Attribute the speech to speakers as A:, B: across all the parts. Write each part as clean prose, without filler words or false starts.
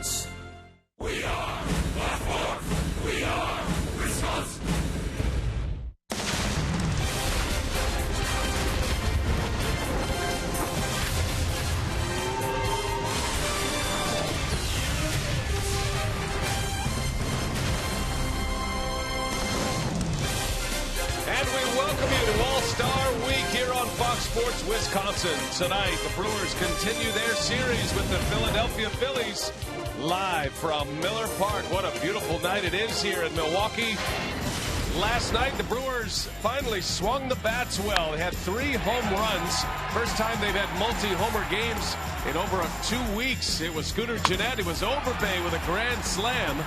A: We are Baltimore. We are Wisconsin.
B: And we welcome you to All-Star Week here on Fox Sports Wisconsin. Tonight, the Brewers continue their series with the Philadelphia Phillies live from Miller Park. What a beautiful night it is here in Milwaukee. Last night, the Brewers finally swung the bats well. They had 3 home runs. First time they've had multi-homer games in over 2 weeks. It was Scooter Gennett. It was Overbay with a grand slam.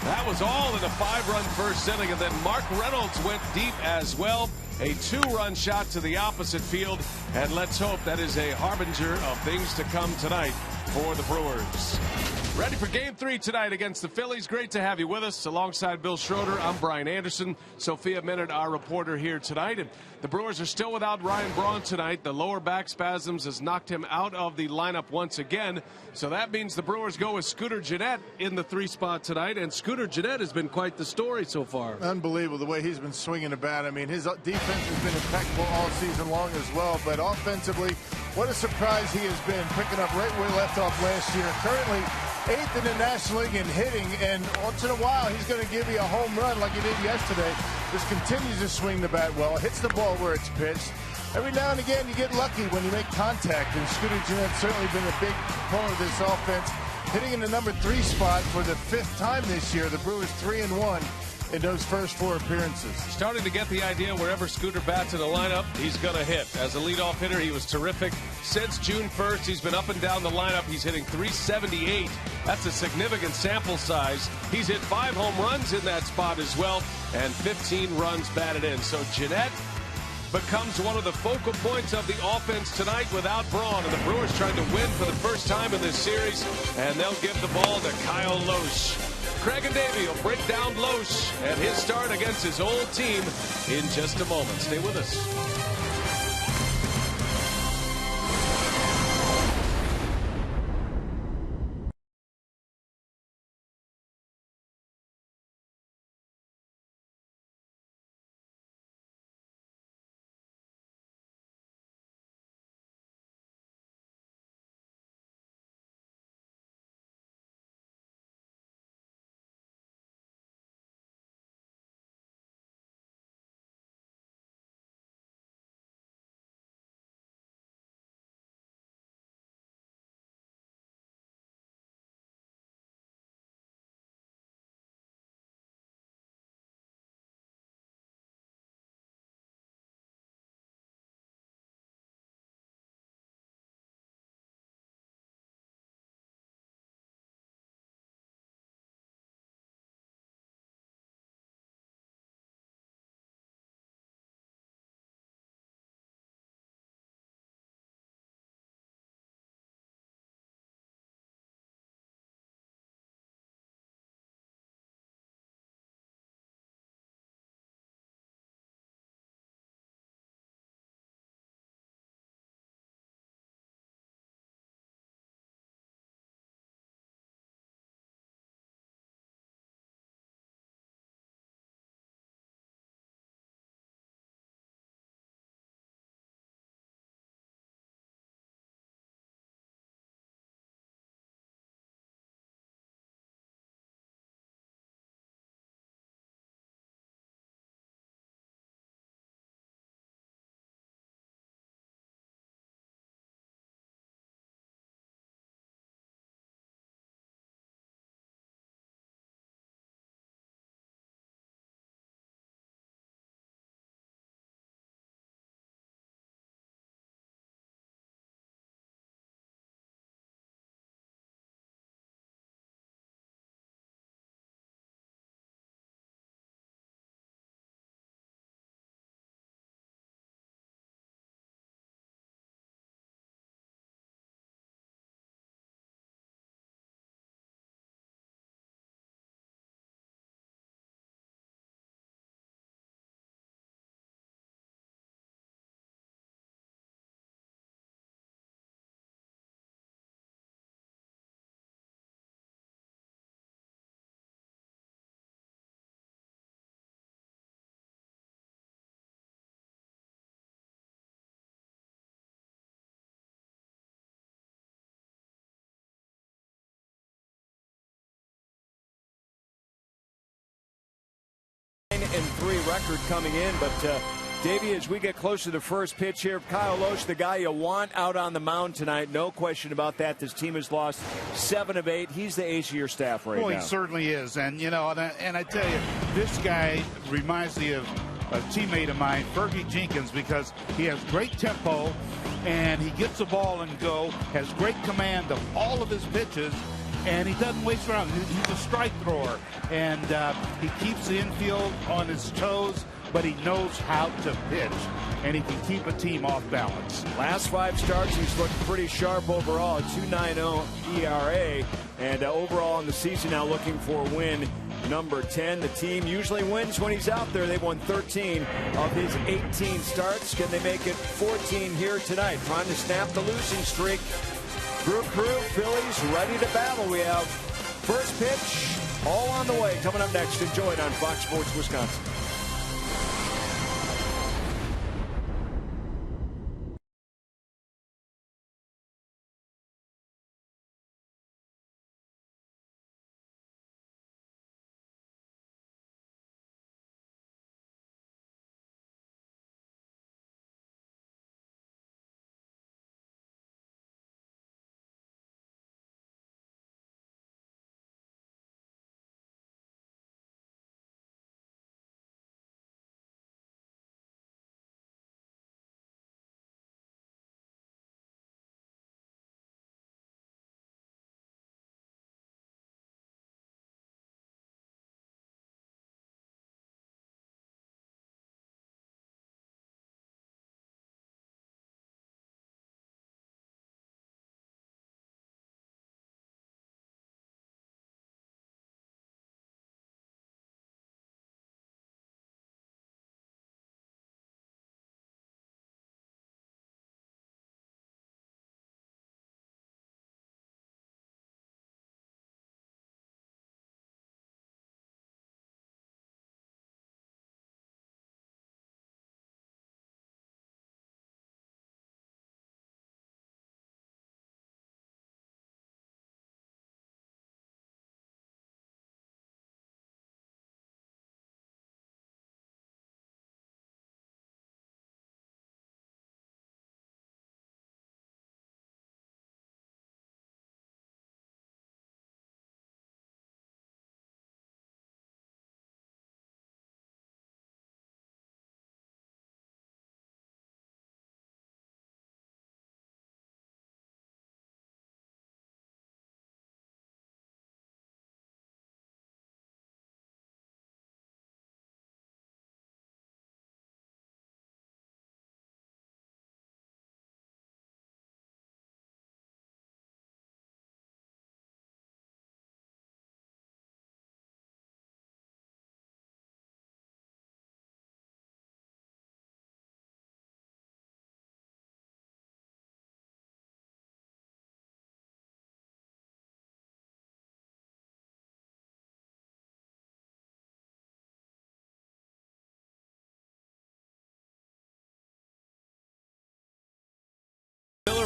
B: That was all in a 5-run first inning, and then Mark Reynolds went deep as well. A 2-run shot to the opposite field, and let's hope that is a harbinger of things to come tonight for the Brewers. Ready for Game 3 tonight against the Phillies. Great to have you with us. Alongside Bill Schroeder, I'm Brian Anderson. Sophia Minard, our reporter here tonight. And the Brewers are still without Ryan Braun tonight. The lower back spasms has knocked him out of the lineup once again. So that means the Brewers go with Scooter Gennett in the 3 spot tonight. And Scooter Gennett has been quite the story so far.
C: Unbelievable the way he's been swinging the bat. I mean, his defense has been impeccable all season long as well. But offensively, what a surprise he has been, picking up right where he left off last year. Currently 8th in the National League in hitting, and once in a while he's going to give you a home run like he did yesterday. Just continues to swing the bat well, hits the ball where it's pitched. Every now and again you get lucky when you make contact, and Scooter Gennett's certainly been a big component of this offense. Hitting in the number 3 spot for the 5th time this year. The Brewers 3-1 in those first 4 appearances.
B: Starting to get the idea wherever Scooter bats in the lineup, he's going to hit. As a leadoff hitter, he was terrific. Since June 1st, he's been up and down the lineup. He's hitting .378. That's a significant sample size. He's hit 5 home runs in that spot as well, and 15 runs batted in. So Gennett becomes one of the focal points of the offense tonight without Braun. And the Brewers trying to win for the first time in this series, and they'll give the ball to Kyle Loesch. Craig and Davey will break down Loesch and his start against his old team in just a moment. Stay with us.
D: record coming in. But Davey, as we get closer to the first pitch here, Kyle Lohse, the guy you want out on the mound tonight, no question about that. This team has lost 7 of 8. He's the ace of your staff right now.
E: Well, he certainly is. And, you know, and I tell you, this guy reminds me of a teammate of mine, Fergie Jenkins, because he has great tempo and he gets the ball and go, has great command of all of his pitches, and he doesn't waste around. He's a strike thrower, and he keeps the infield on his toes, but he knows how to pitch, and he can keep a team off balance.
D: Last 5 starts, he's looked pretty sharp overall, a 2.90 ERA, and overall in the season now looking for a win number 10. The team usually wins when he's out there. They've won 13 of his 18 starts. Can they make it 14 here tonight? Trying to snap the losing streak. Brew Crew, Phillies ready to battle. We have first pitch all on the way. Coming up next, enjoy it on Fox Sports Wisconsin.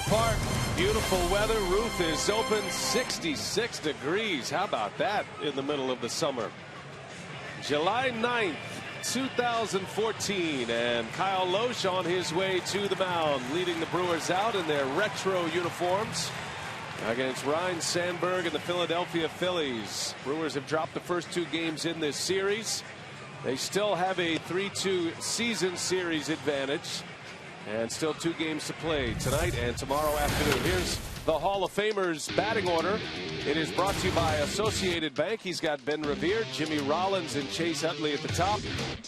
B: Park, beautiful weather. Roof is open, 66 degrees. How about that in the middle of the summer? July 9th, 2014, and Kyle Lohse on his way to the mound, leading the Brewers out in their retro uniforms against Ryne Sandberg and the Philadelphia Phillies. Brewers have dropped the first 2 games in this series. They still have a 3-2 season series advantage. And still 2 games to play tonight and tomorrow afternoon. Here's the Hall of Famers batting order. It is brought to you by Associated Bank. He's got Ben Revere, Jimmy Rollins, and Chase Utley at the top.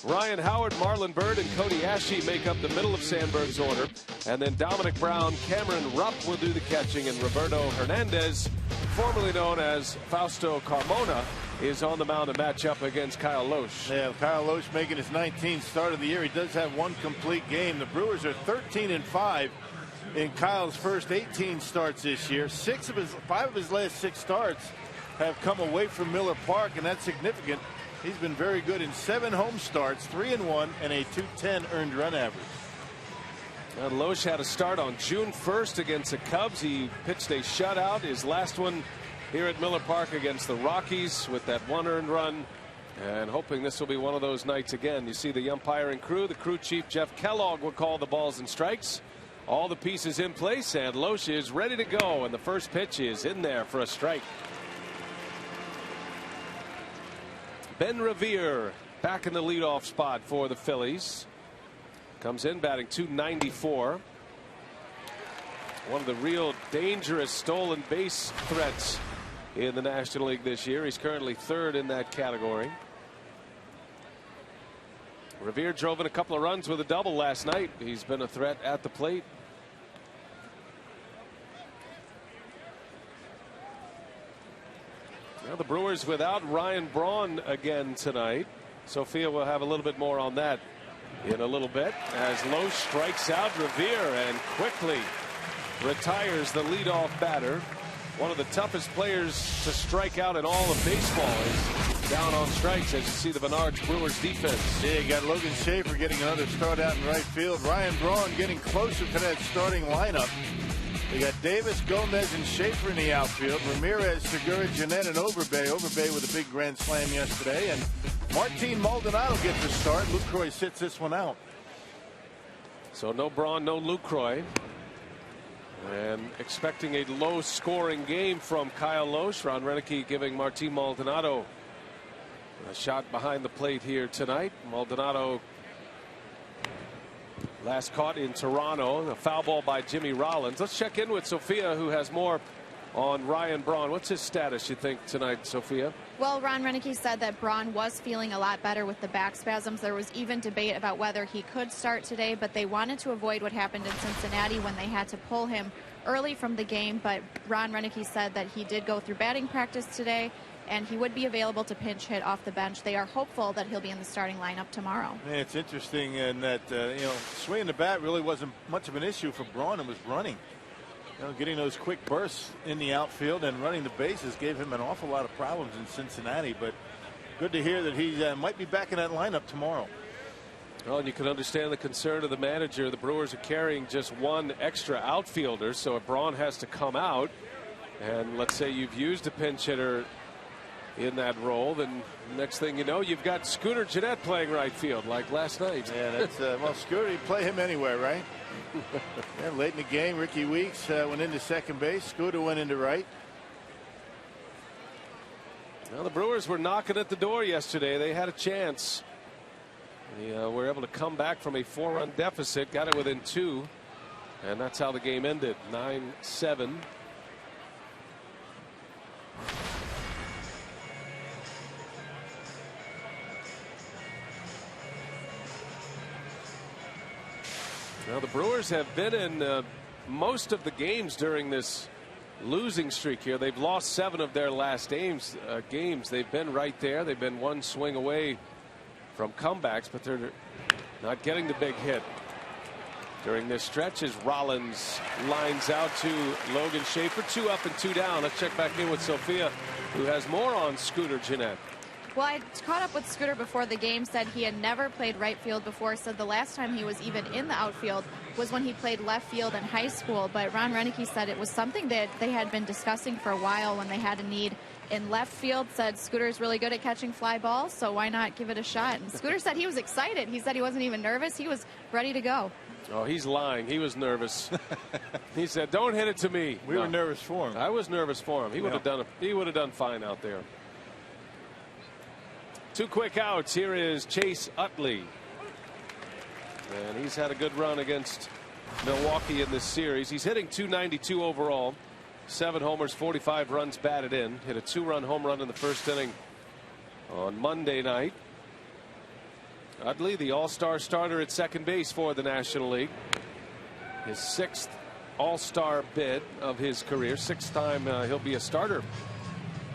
B: Ryan Howard, Marlon Byrd, and Cody Asche make up the middle of Sandberg's order. And then Dominic Brown, Cameron Rupp will do the catching, and Roberto Hernandez, formerly known as Fausto Carmona, is on the mound to match up against Kyle Lohse.
C: Yeah, Kyle Lohse making his 19th start of the year. He does have 1 complete game. The Brewers are 13-5 in Kyle's first 18 starts this year. 5 of his last 6 starts have come away from Miller Park, and that's significant. He's been very good in 7 home starts, 3-1, and a .210 earned run average.
B: Lohse had a start on June 1st against the Cubs. He pitched a shutout. His last one here at Miller Park against the Rockies with that 1 earned run. And hoping this will be one of those nights again. You see the umpiring crew. The crew chief Jeff Kellogg will call the balls and strikes. All the pieces in place, and Loesch is ready to go, and the first pitch is in there for a strike. Ben Revere back in the leadoff spot for the Phillies. Comes in batting .294. One of the real dangerous stolen base threats in the National League this year. He's currently third in that category. Revere drove in a couple of runs with a double last night. He's been a threat at the plate. Now the Brewers without Ryan Braun again tonight. Sophia will have a little bit more on that in a little bit as Loesch strikes out Revere and quickly retires the leadoff batter. One of the toughest players to strike out in all of baseball is down on strikes, as you see the Menards Brewers defense.
C: Yeah, you got Logan Schaefer getting another start out in right field. Ryan Braun getting closer to that starting lineup. We got Davis, Gomez, and Schaefer in the outfield. Ramirez, Segura, Jeanette, and Overbay. Overbay with a big grand slam yesterday. And Martin Maldonado gets a start. Lucroy sits this one out.
B: So no Braun, no Lucroy. And expecting a low scoring game from Kyle Loesch. Ron Renneke giving Martin Maldonado a shot behind the plate here tonight. Maldonado last caught in Toronto. A foul ball by Jimmy Rollins. Let's check in with Sophia, who has more on Ryan Braun. What's his status, you think, tonight, Sophia?
F: Well, Ron Renneke said that Braun was feeling a lot better with the back spasms. There was even debate about whether he could start today, but they wanted to avoid what happened in Cincinnati when they had to pull him early from the game. But Ron Renneke said that he did go through batting practice today, and he would be available to pinch hit off the bench. They are hopeful that he'll be in the starting lineup tomorrow.
C: Yeah, it's interesting in that, swinging the bat really wasn't much of an issue for Braun. It was running. Getting those quick bursts in the outfield and running the bases gave him an awful lot of problems in Cincinnati. But good to hear that he might be back in that lineup tomorrow.
B: Well, and you can understand the concern of the manager. The Brewers are carrying just one extra outfielder, so if Braun has to come out, and let's say you've used a pinch hitter in that role, then next thing you know, you've got Scooter Gennett playing right field like last night.
C: Yeah, that's well, Scooter, you play him anywhere, right? Yeah, late in the game, Ricky Weeks went into second base. Scooter went into right.
B: Well, the Brewers were knocking at the door yesterday. They had a chance. They were able to come back from a 4-run deficit, got it within 2, and that's how the game ended, 9-7. Now the Brewers have been in most of the games during this losing streak here. They've lost 7 of their last games. They've been right there. They've been one swing away from comebacks, but they're not getting the big hit during this stretch as Rollins lines out to Logan Schaefer. 2 up and 2 down. Let's check back in with Sophia, who has more on Scooter Gennett.
F: Well, I caught up with Scooter before the game, said he had never played right field before, said the last time he was even in the outfield was when he played left field in high school. But Ron Renneke said it was something that they had been discussing for a while when they had a need in left field. Said Scooter's really good at catching fly balls, so why not give it a shot? And Scooter said he was excited. He said he wasn't even nervous. He was ready to go.
B: Oh, he's lying. He was nervous. He said, "Don't hit it to me."
C: We were nervous for him.
B: I was nervous for him. He would have done. He would have done fine out there. 2 quick outs. Here is Chase Utley. And he's had a good run against Milwaukee in this series. He's hitting .292 overall. 7 homers, 45 runs batted in. Hit a 2-run home run in the first inning on Monday night. Utley, the all-star starter at second base for the National League. His 6th all-star bid of his career. 6th time he'll be a starter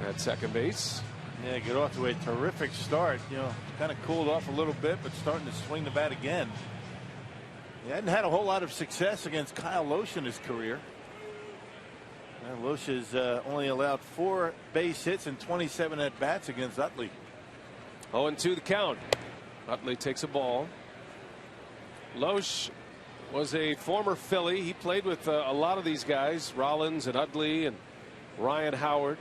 B: at second base.
C: Yeah, get off to a terrific start. Kind of cooled off a little bit, but starting to swing the bat again. He hadn't had a whole lot of success against Kyle Loesch in his career. Loesch has only allowed 4 base hits and 27 at bats against Utley.
B: 0-2 the count. Utley takes a ball. Loesch was a former Philly. He played with a lot of these guys, Rollins and Utley and Ryan Howard.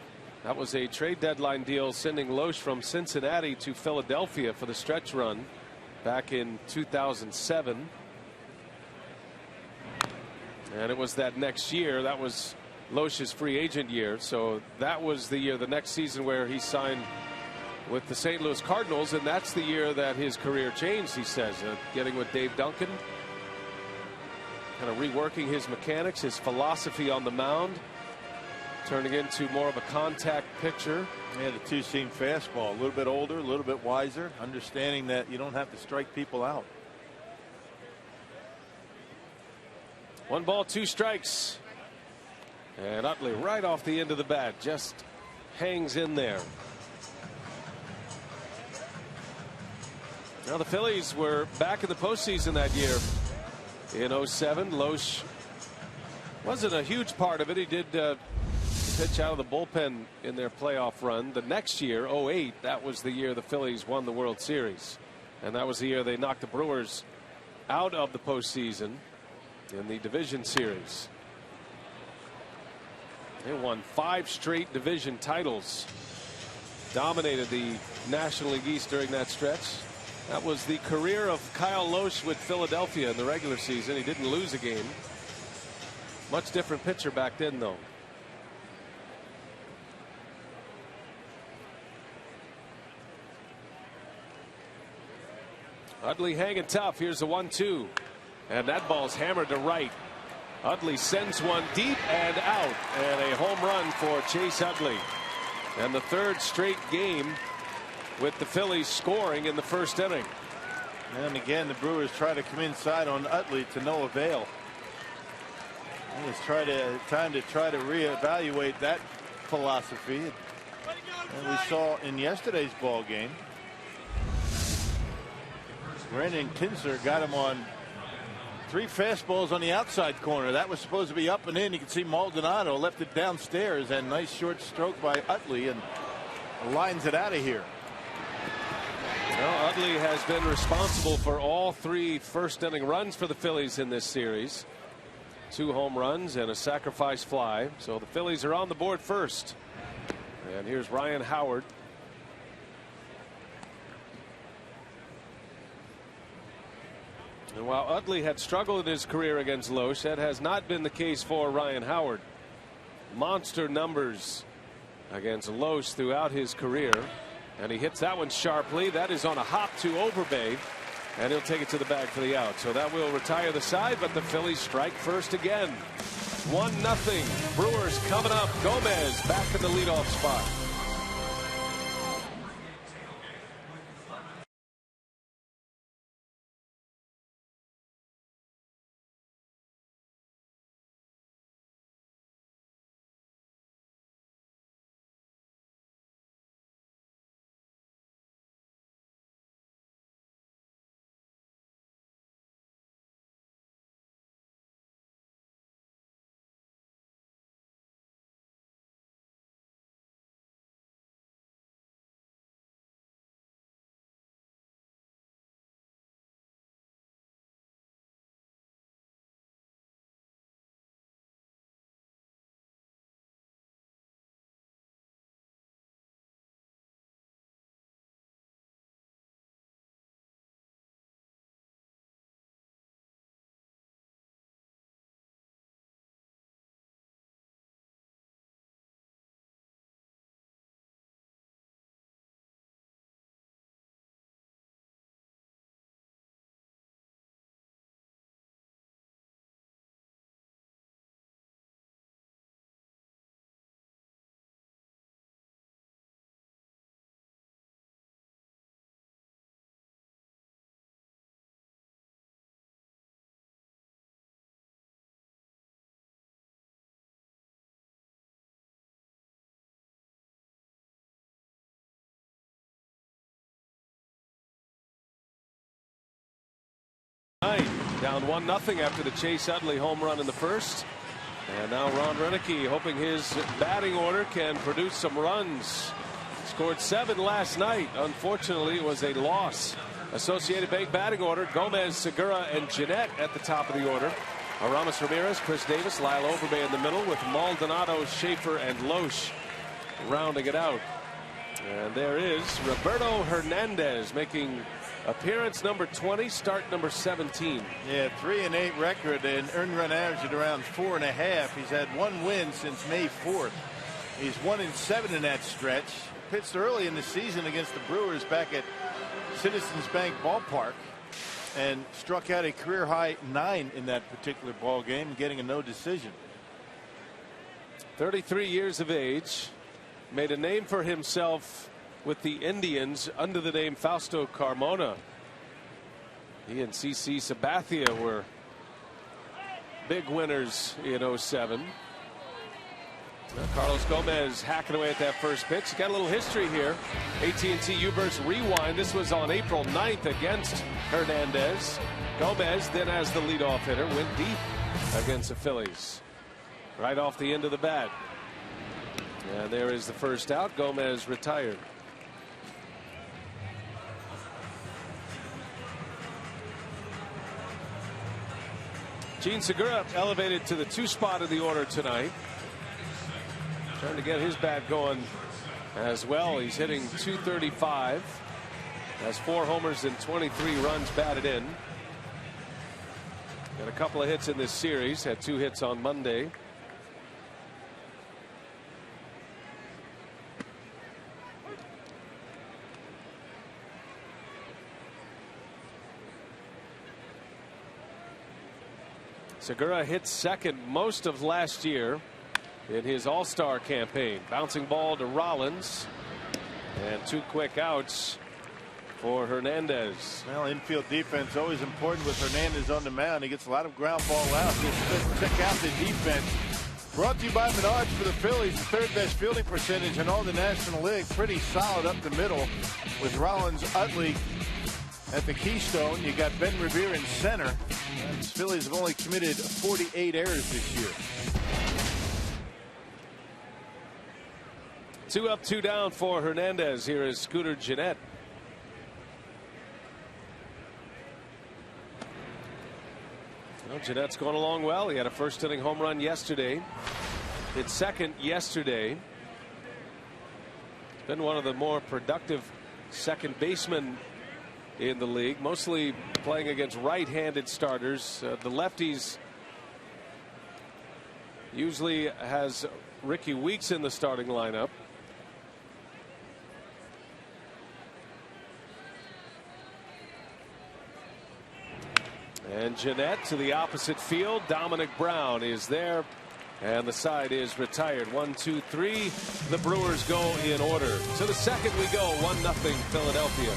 B: That was a trade deadline deal sending Loesch from Cincinnati to Philadelphia for the stretch run back in 2007. And it was that next year, that was Loesch's free agent year. So that was the year, the next season, where he signed with the St. Louis Cardinals. And that's the year that his career changed, he says, getting with Dave Duncan, kind of reworking his mechanics, his philosophy on the mound, turning into more of a contact pitcher.
C: Yeah, the two-seam fastball, a little bit older, a little bit wiser, understanding that you don't have to strike people out.
B: 1 ball, 2 strikes. And Utley right off the end of the bat just hangs in there. Now the Phillies were back in the postseason that year in 07. Loesch wasn't a huge part of it. He did pitch out of the bullpen in their playoff run. The next year, 08, that was the year the Phillies won the World Series. And that was the year they knocked the Brewers out of the postseason in the division series. They won 5 straight division titles, dominated the National League East during that stretch. That was the career of Kyle Loesch with Philadelphia in the regular season. He didn't lose a game. Much different pitcher back then, though. Utley hanging tough. Here's the 1-2. And that ball's hammered to right. Utley sends one deep and out. And a home run for Chase Utley. And the 3rd straight game with the Phillies scoring in the 1st inning.
C: And again, the Brewers try to come inside on Utley to no avail. It's time to try to reevaluate that philosophy. And we saw in yesterday's ball game, Brandon Kinsler got him on 3 fastballs on the outside corner. That was supposed to be up and in. You can see Maldonado left it downstairs, and nice short stroke by Utley and lines it out of here.
B: Well, Utley has been responsible for all 3 first inning runs for the Phillies in this series. 2 home runs and a sacrifice fly. So the Phillies are on the board first. And here's Ryan Howard. And while Utley had struggled in his career against Loesch, that has not been the case for Ryan Howard. Monster numbers against Loesch throughout his career. And he hits that one sharply. That is on a hop to Overbay. And he'll take it to the bag for the out. So that will retire the side, but the Phillies strike first again. 1-0. Brewers coming up. Gomez back in the leadoff spot. Down 1-0 after the Chase Utley home run in the first. And now Ron Renneke hoping his batting order can produce some runs. Scored 7 last night. Unfortunately, it was a loss. Associated Bank batting order: Gomez, Segura, and Jeanette at the top of the order. Aramis Ramirez, Chris Davis, Lyle Overbay in the middle with Maldonado, Schaefer, and Loesch rounding it out. And there is Roberto Hernandez making appearance number 20, start number 17.
C: Yeah, 3-8 record and earned run average at around 4.5. He's had 1 win since May 4th. He's 1-7 in that stretch. Pitched early in the season against the Brewers back at Citizens Bank Ballpark and struck out a career high 9 in that particular ball game, getting a no decision.
B: 33 years of age, made a name for himself with the Indians under the name Fausto Carmona. He and CC Sabathia were big winners in 07. Carlos Gomez hacking away at that first pitch. Got a little history here. AT&T U-verse rewind. This was on April 9th against Hernandez. Gomez then as the leadoff hitter went deep against the Phillies. Right off the end of the bat. And there is the first out. Gomez retired. Gene Segura elevated to the 2 spot of the order tonight. Trying to get his bat going as well. He's hitting .235. Has 4 homers and 23 runs batted in. Got a couple of hits in this series. Had 2 hits on Monday. Segura hit second most of last year in his All-Star campaign. Bouncing ball to Rollins. And 2 quick outs for Hernandez.
C: Well, infield defense always important with Hernandez on the mound. He gets a lot of ground ball out. Just check out the defense. Brought to you by Menards for the Phillies. The 3rd best fielding percentage in all the National League. Pretty solid up the middle with Rollins, Utley at the Keystone. You got Ben Revere in center. And the Phillies have only committed 48 errors this year.
B: 2 up, 2 down for Hernandez. Here is Scooter Gennett. Well, Gennett's going along well. He had a 1st inning home run yesterday. Hit second yesterday. He's been one of the more productive second basemen in the league, mostly playing against right-handed starters. The lefties usually has Ricky Weeks in the starting lineup. And Gennett to the opposite field. Dominic Brown is there. And the side is retired. 1, 2, 3. The Brewers go in order. To the second we go. 1-0 Philadelphia.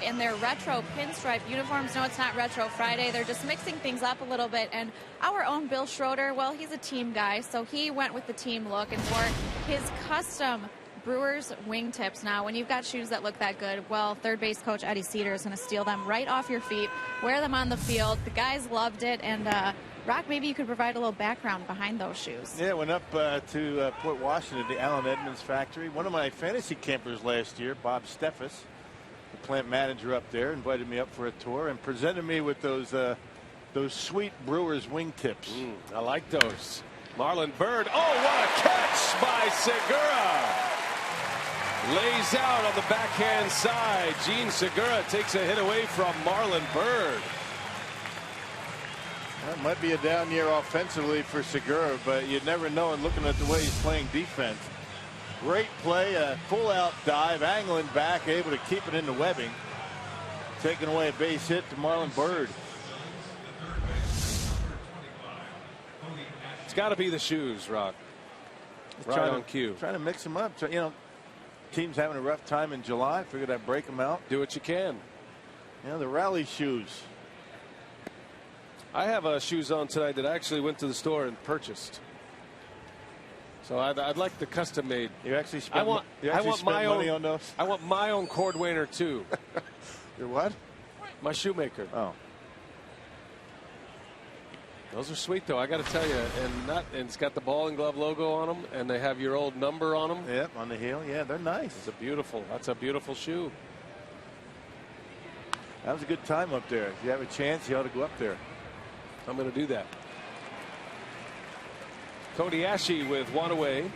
F: in their retro pinstripe uniforms. No, it's not Retro Friday. They're just mixing things up a little bit. And our own Bill Schroeder, well, he's a team guy, so he went with the team look and wore his custom Brewers wingtips. Now, when you've got shoes that look that good, well, third base coach Eddie Cedar is going to steal them right off your feet, wear them on the field. The guys loved it, and Rock, maybe you could provide a little background behind those shoes.
C: Yeah, went up to Port Washington, the Allen Edmonds factory. One of my fantasy campers last year, Bob Steffes, the plant manager up there, invited me up for a tour and presented me with those sweet Brewers wingtips.
B: I like those. Marlon Byrd. Oh, what a catch by Segura. Lays out on the backhand side. Gene Segura takes a hit away from Marlon Byrd.
C: That might be a down year offensively for Segura, but you never know. And looking at the way he's playing defense, great play, a full out dive, angling back, able to keep it in the webbing, taking away a base hit to Marlon Byrd.
B: It's got to be the shoes, Rock. Right on cue.
C: Trying to mix them up. You know, team's having a rough time in July. Figured I'd break them out.
B: Do what you can.
C: You know, the rally shoes.
B: I have shoes on tonight that I actually went to the store and purchased. So I'd like the custom made.
C: You actually spent
B: my
C: money
B: own
C: on those?
B: I want my own cordwainer too.
C: Your what?
B: My shoemaker.
C: Oh.
B: Those are sweet though, I got to tell you, and it's got the ball and glove logo on them, and they have your old number on them.
C: Yep, on the heel. Yeah, they're nice.
B: That's a beautiful shoe.
C: That was a good time up there. If you have a chance, you ought to go up there.
B: I'm going to do that. Cody Ashe with one away.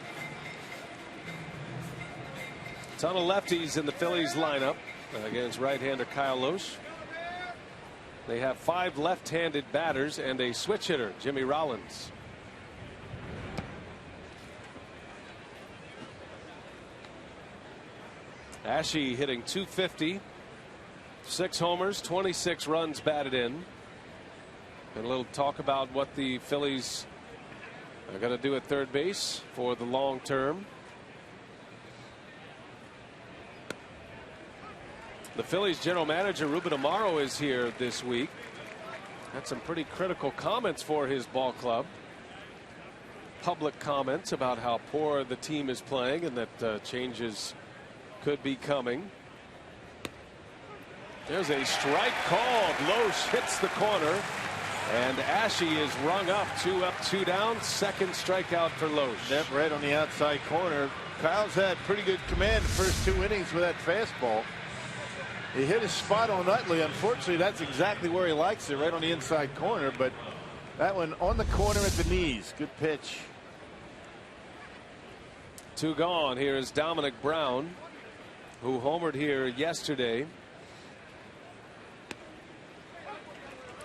B: Ton of lefties in the Phillies lineup against right-hander Kyle Lohse. They have 5 left-handed batters and a switch hitter, Jimmy Rollins. Ashe hitting .250, 6 homers, 26 runs batted in. And a little talk about what the Phillies are going to do at third base for the long term. The Phillies general manager Ruben Amaro is here this week. Had some pretty critical comments for his ball club. Public comments about how poor the team is playing and that changes could be coming. There's a strike called. Lohse hits the corner. And Ashe is rung up, 2 up, 2 down. Second strikeout for Lohse.
C: Yep, right on the outside corner. Kyle's had pretty good command the first 2 innings with that fastball. He hit his spot on Utley. Unfortunately, that's exactly where he likes it, right on the inside corner. But that one on the corner at the knees. Good pitch.
B: 2 gone. Here's Dominic Brown, who homered here yesterday.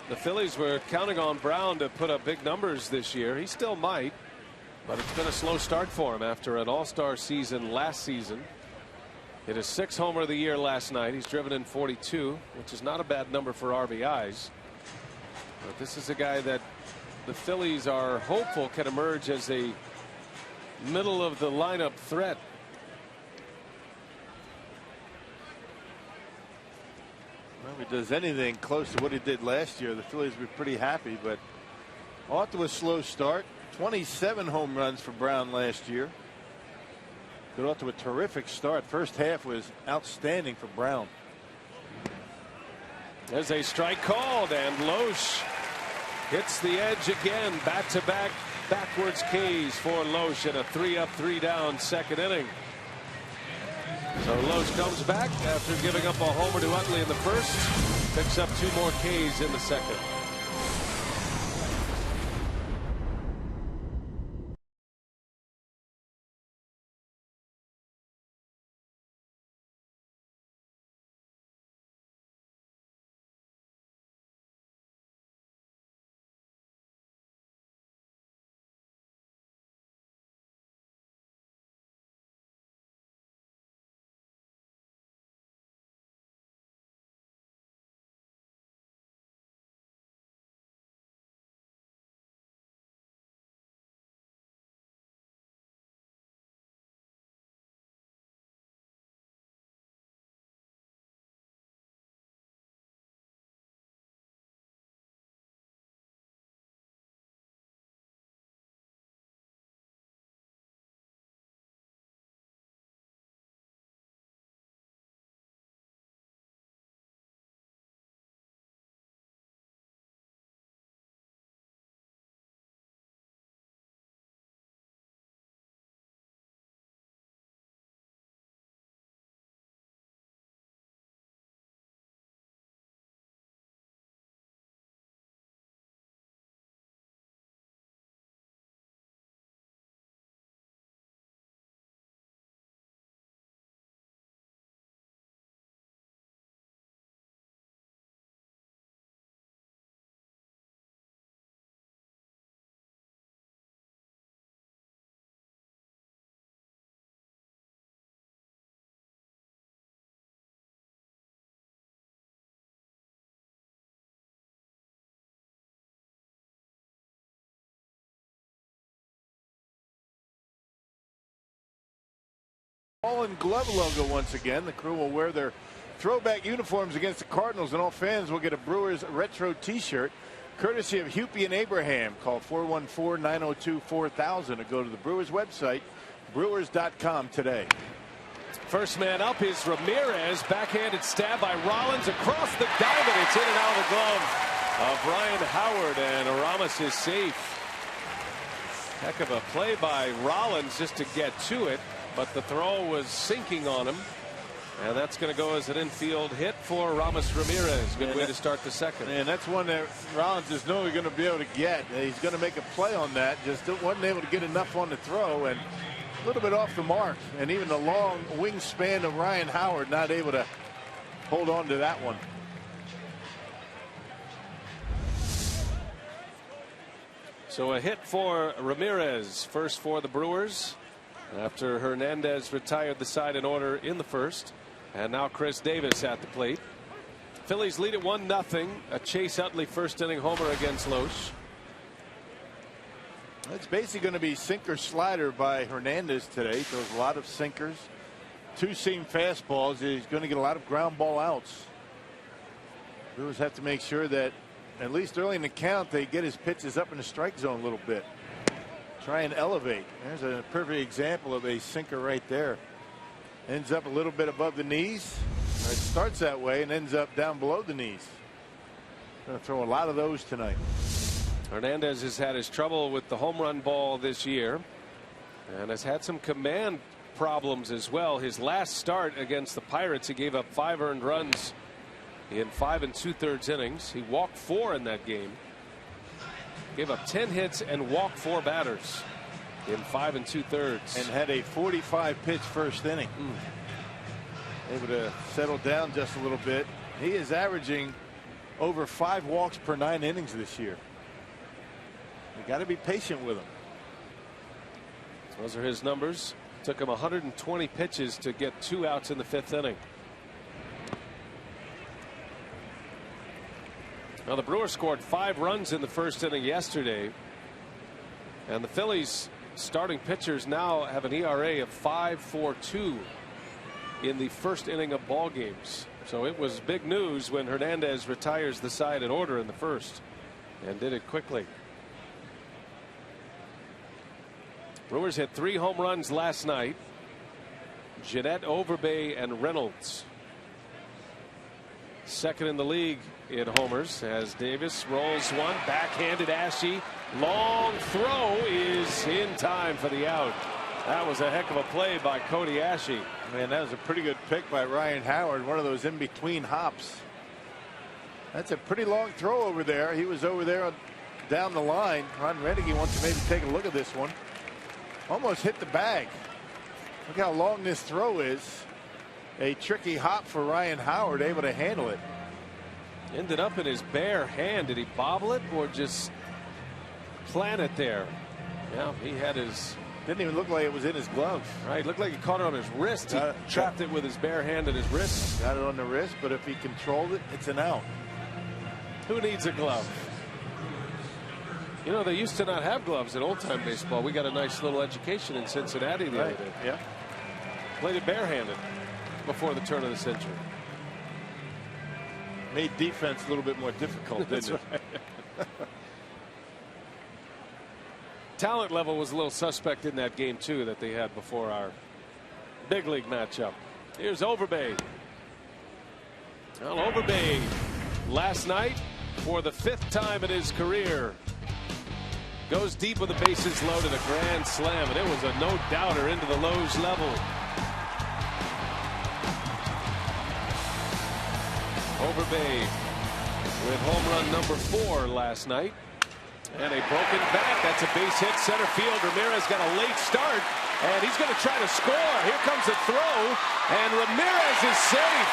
B: The Phillies were counting on Brown to put up big numbers this year. He still might, but it's been a slow start for him after an all-star season last season. Hit his 6th homer of the year last night. He's driven in 42, which is not a bad number for RBIs. But this is a guy that the Phillies are hopeful can emerge as a middle of the lineup threat.
C: Well, if he does anything close to what he did last year, the Phillies would be pretty happy. But off to a slow start. 27 home runs for Brown last year. Got off to a terrific start. First half was outstanding for Brown.
B: There's a strike called, and Lohse hits the edge again. Back-to-back backwards Ks for Lohse in a 3 up, 3 down second inning. So Lohse comes back after giving up a homer to Utley in the first. Picks up 2 more Ks in the second.
C: Ball and glove logo once again. The crew will wear their throwback uniforms against the Cardinals, and all fans will get a Brewers retro t-shirt courtesy of Hupy and Abraham. Call 414-902-4000 or go to the Brewers website, brewers.com today.
B: First man up is Ramirez. Backhanded stab by Rollins across the diamond. It's in and out of the glove of Ryan Howard, and Aramis is safe. Heck of a play by Rollins just to get to it, but the throw was sinking on him. And that's going to go as an infield hit for Ramos Ramirez. Good way to start the second.
C: And that's one that Rollins is going to be able to get. He's going to make a play on that. Just wasn't able to get enough on the throw, and a little bit off the mark. And even the long wingspan of Ryan Howard not able to hold on to that one.
B: So a hit for Ramirez, first for the Brewers, after Hernandez retired the side in order in the first. And now Chris Davis at the plate. Phillies lead at 1-0. A Chase Utley first inning homer against Loesch.
C: It's basically going to be sinker slider by Hernandez today. He throws a lot of sinkers, two-seam fastballs. He's going to get a lot of ground ball outs. Brewers have to make sure that at least early in the count they get his pitches up in the strike zone a little bit. Try and elevate. There's a perfect example of a sinker right there. Ends up a little bit above the knees. It starts that way and ends up down below the knees. Going to throw a lot of those tonight.
B: Hernandez has had his trouble with the home run ball this year and has had some command problems as well. His last start against the Pirates, he gave up 5 earned runs in 5 2/3 innings. He walked 4 in that game. Gave up 10 hits and walked 4 batters in 5 2/3.
C: And had a 45 pitch first inning. Able to settle down just a little bit. He is averaging over 5 walks per 9 innings this year. You got to be patient with him.
B: Those are his numbers. Took him 120 pitches to get 2 outs in the 5th inning. Now the Brewers scored 5 runs in the first inning yesterday, and the Phillies starting pitchers now have an ERA of 5.42 in the first inning of ball games. So it was big news when Hernandez retires the side in order in the first, and did it quickly. Brewers hit 3 home runs last night. Jeanette, Overbay, and Reynolds. Second in the league in homers as Davis rolls one, backhanded Ashe. Long throw is in time for the out. That was a heck of a play by Cody Ashe.
C: Man, that was a pretty good pick by Ryan Howard. One of those in between hops. That's a pretty long throw over there. He was over there down the line. Ron Rennicky wants to maybe take a look at this one. Almost hit the bag. Look how long this throw is. A tricky hop for Ryan Howard, able to handle it.
B: Ended up in his bare hand. Did he bobble it or just plant it there? Yeah, he had his.
C: Didn't even look like it was in his glove.
B: Right, it looked like he caught it on his wrist. He trapped it with his bare hand and his wrist.
C: Got it on the wrist, but if he controlled it, it's an out.
B: Who needs a glove? You know, they used to not have gloves in old-time baseball. We got a nice little education in Cincinnati the other day.
C: Yeah.
B: Played it barehanded before the turn of the century.
C: Made defense a little bit more difficult, didn't it?
B: Right. Talent level was a little suspect in that game, too, that they had before our big league matchup. Here's Overbay. Well, Overbay last night for the 5th time in his career goes deep with the bases loaded, a grand slam, and it was a no-doubter into the Lowe's level. Overbay with home run number 4 last night. And a broken bat. That's a base hit center field. Ramirez got a late start, and he's going to try to score. Here comes a throw, and Ramirez is safe.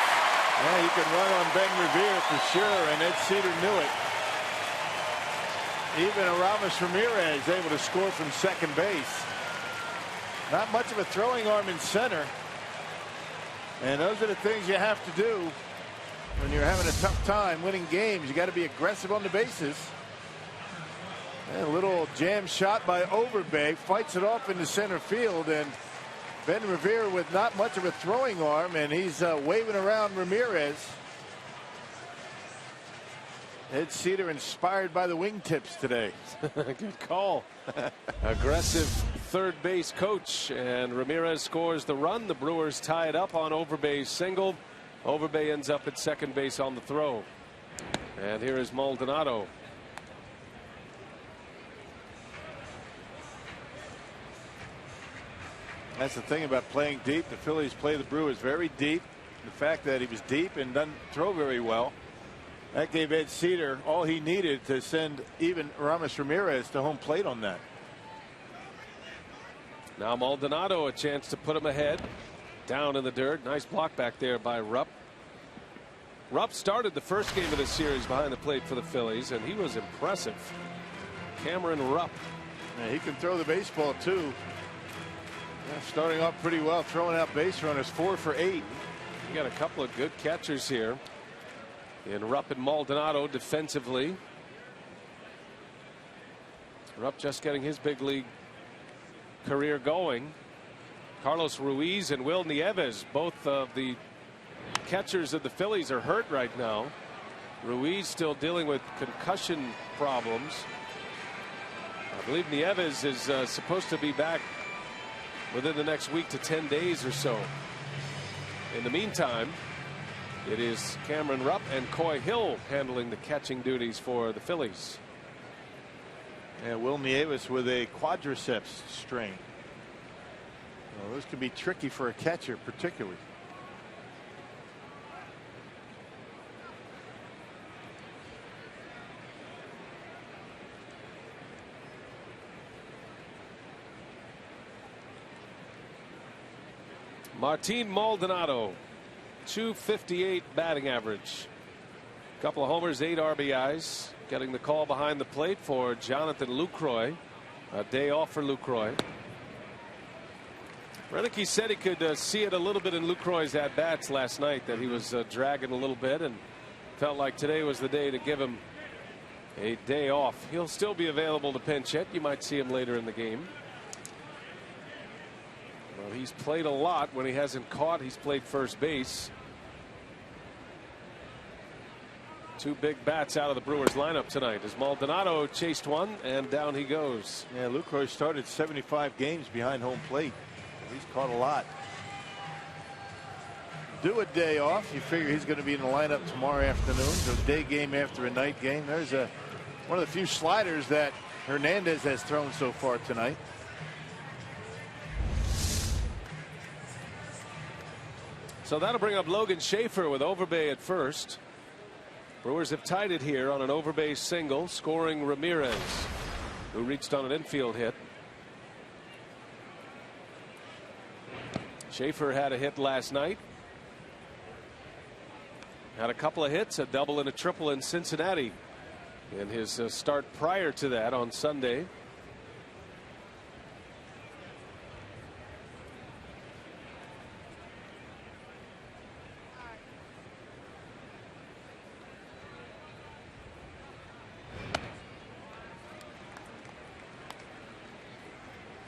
C: Yeah, you can run on Ben Revere for sure, and Ed Cedar knew it. Even Aramis Ramirez able to score from second base. Not much of a throwing arm in center. And those are the things you have to do when you're having a tough time winning games. You got to be aggressive on the bases. And a little jam shot by Overbay, fights it off into center field, and Ben Revere with not much of a throwing arm, and he's waving around Ramirez. Ed Cedar inspired by the wingtips today.
B: Good call. Aggressive third base coach, and Ramirez scores the run. The Brewers tie it up on Overbay's single. Overbay ends up at second base on the throw. And here is Maldonado.
C: That's the thing about playing deep. The Phillies play the Brewers very deep. The fact that he was deep and doesn't throw very well, that gave Ed Cedar all he needed to send even Ramos Ramirez to home plate on that.
B: Now Maldonado a chance to put him ahead. Down in the dirt. Nice block back there by Rupp. Rupp started the first game of the series behind the plate for the Phillies, and he was impressive. Cameron Rupp.
C: Yeah, he can throw the baseball too. Yeah, starting off pretty well, throwing out base runners, 4 for 8.
B: You got a couple of good catchers here in Rupp and Maldonado defensively. Rupp just getting his big league career going. Carlos Ruiz and Will Nieves, both of the catchers of the Phillies, are hurt right now. Ruiz still dealing with concussion problems. I believe Nieves is supposed to be back within the next week to 10 days or so. In the meantime, it is Cameron Rupp and Coy Hill handling the catching duties for the Phillies.
C: And Will Nieves with a quadriceps strain. Well, those can be tricky for a catcher, particularly.
B: Martin Maldonado, .258 batting average. A couple of homers, 8 RBIs. Getting the call behind the plate for Jonathan Lucroy. A day off for Lucroy. Renicky said he could see it a little bit in Lucroy's at-bats last night, that he was dragging a little bit, and felt like today was the day to give him a day off. He'll still be available to pinch hit. You might see him later in the game. Well, he's played a lot. When he hasn't caught, he's played first base. 2 big bats out of the Brewers lineup tonight as Maldonado chased one, and down he goes.
C: Yeah, Lucroy started 75 games behind home plate. He's caught a lot. Do a day off. You figure he's going to be in the lineup tomorrow afternoon. So day game after a night game. There's one of the few sliders that Hernandez has thrown so far tonight.
B: So that'll bring up Logan Schaefer with Overbay at first. Brewers have tied it here on an Overbay single, scoring Ramirez, who reached on an infield hit. Schaefer had a hit last night. Had a couple of hits, a double and a triple in Cincinnati in his start prior to that on Sunday.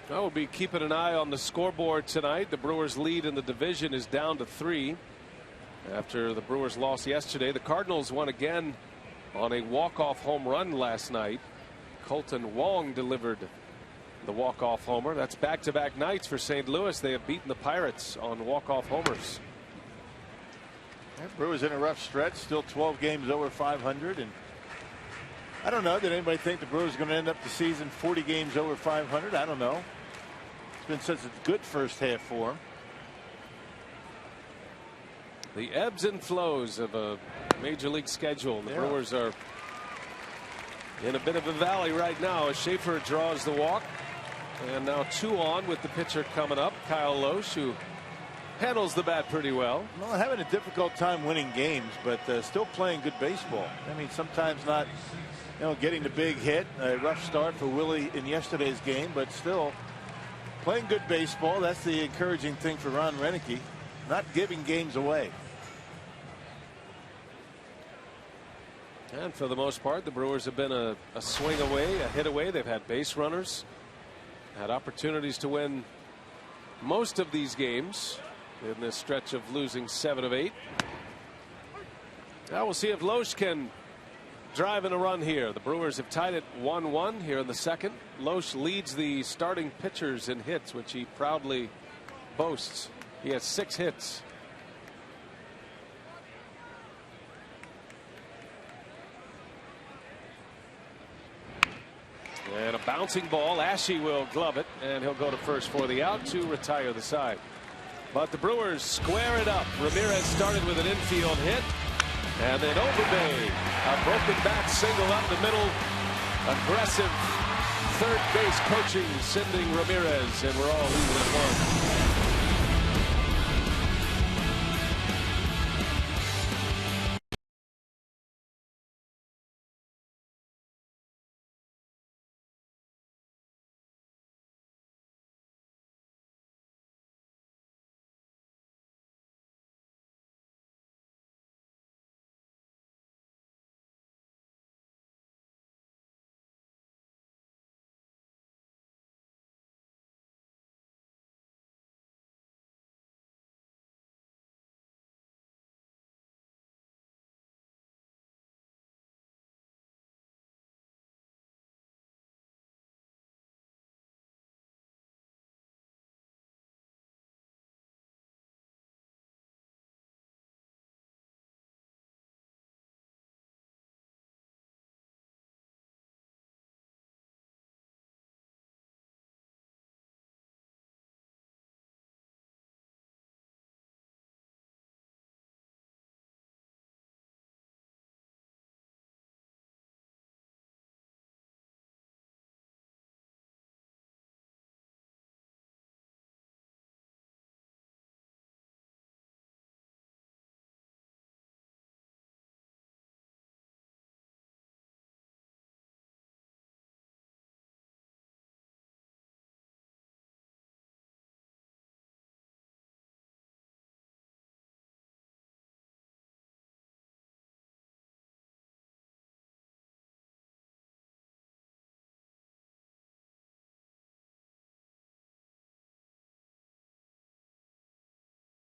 B: I will be keeping an eye on the scoreboard tonight. The Brewers lead in the division is down to 3 after the Brewers lost yesterday. The Cardinals won again on a walk-off home run last night. Colton Wong delivered the walk-off homer. That's back-to-back nights for St. Louis. They have beaten the Pirates on walk-off homers.
C: Yeah, Brewers in a rough stretch, still 12 games over 500, and I don't know. Did anybody think the Brewers are going to end up the season 40 games over 500? I don't know. It's been such a good first half for them.
B: The ebbs and flows of a major league schedule. The Brewers are in a bit of a valley right now as Schaefer draws the walk. And now 2 on with the pitcher coming up, Kyle Loesch, who handles the bat pretty well.
C: Well, having a difficult time winning games, but still playing good baseball. I mean, sometimes not, getting the big hit. A rough start for Willie in yesterday's game, but still playing good baseball. That's the encouraging thing for Ron Renicky. Not giving games away.
B: And for the most part, the Brewers have been a swing away, a hit away. They've had base runners, had opportunities to win most of these games in this stretch of losing 7 of 8. Now we'll see if Loesch can drive in a run here. The Brewers have tied it 1-1 here in the second. Loesch leads the starting pitchers in hits, which he proudly boasts. He has 6 hits. And a bouncing ball. Ashe will glove it, and he'll go to first for the out to retire the side. But the Brewers square it up. Ramirez started with an infield hit, and then Overbay, a broken bat single up the middle. Aggressive third base coaching, sending Ramirez, and we're all even at 1.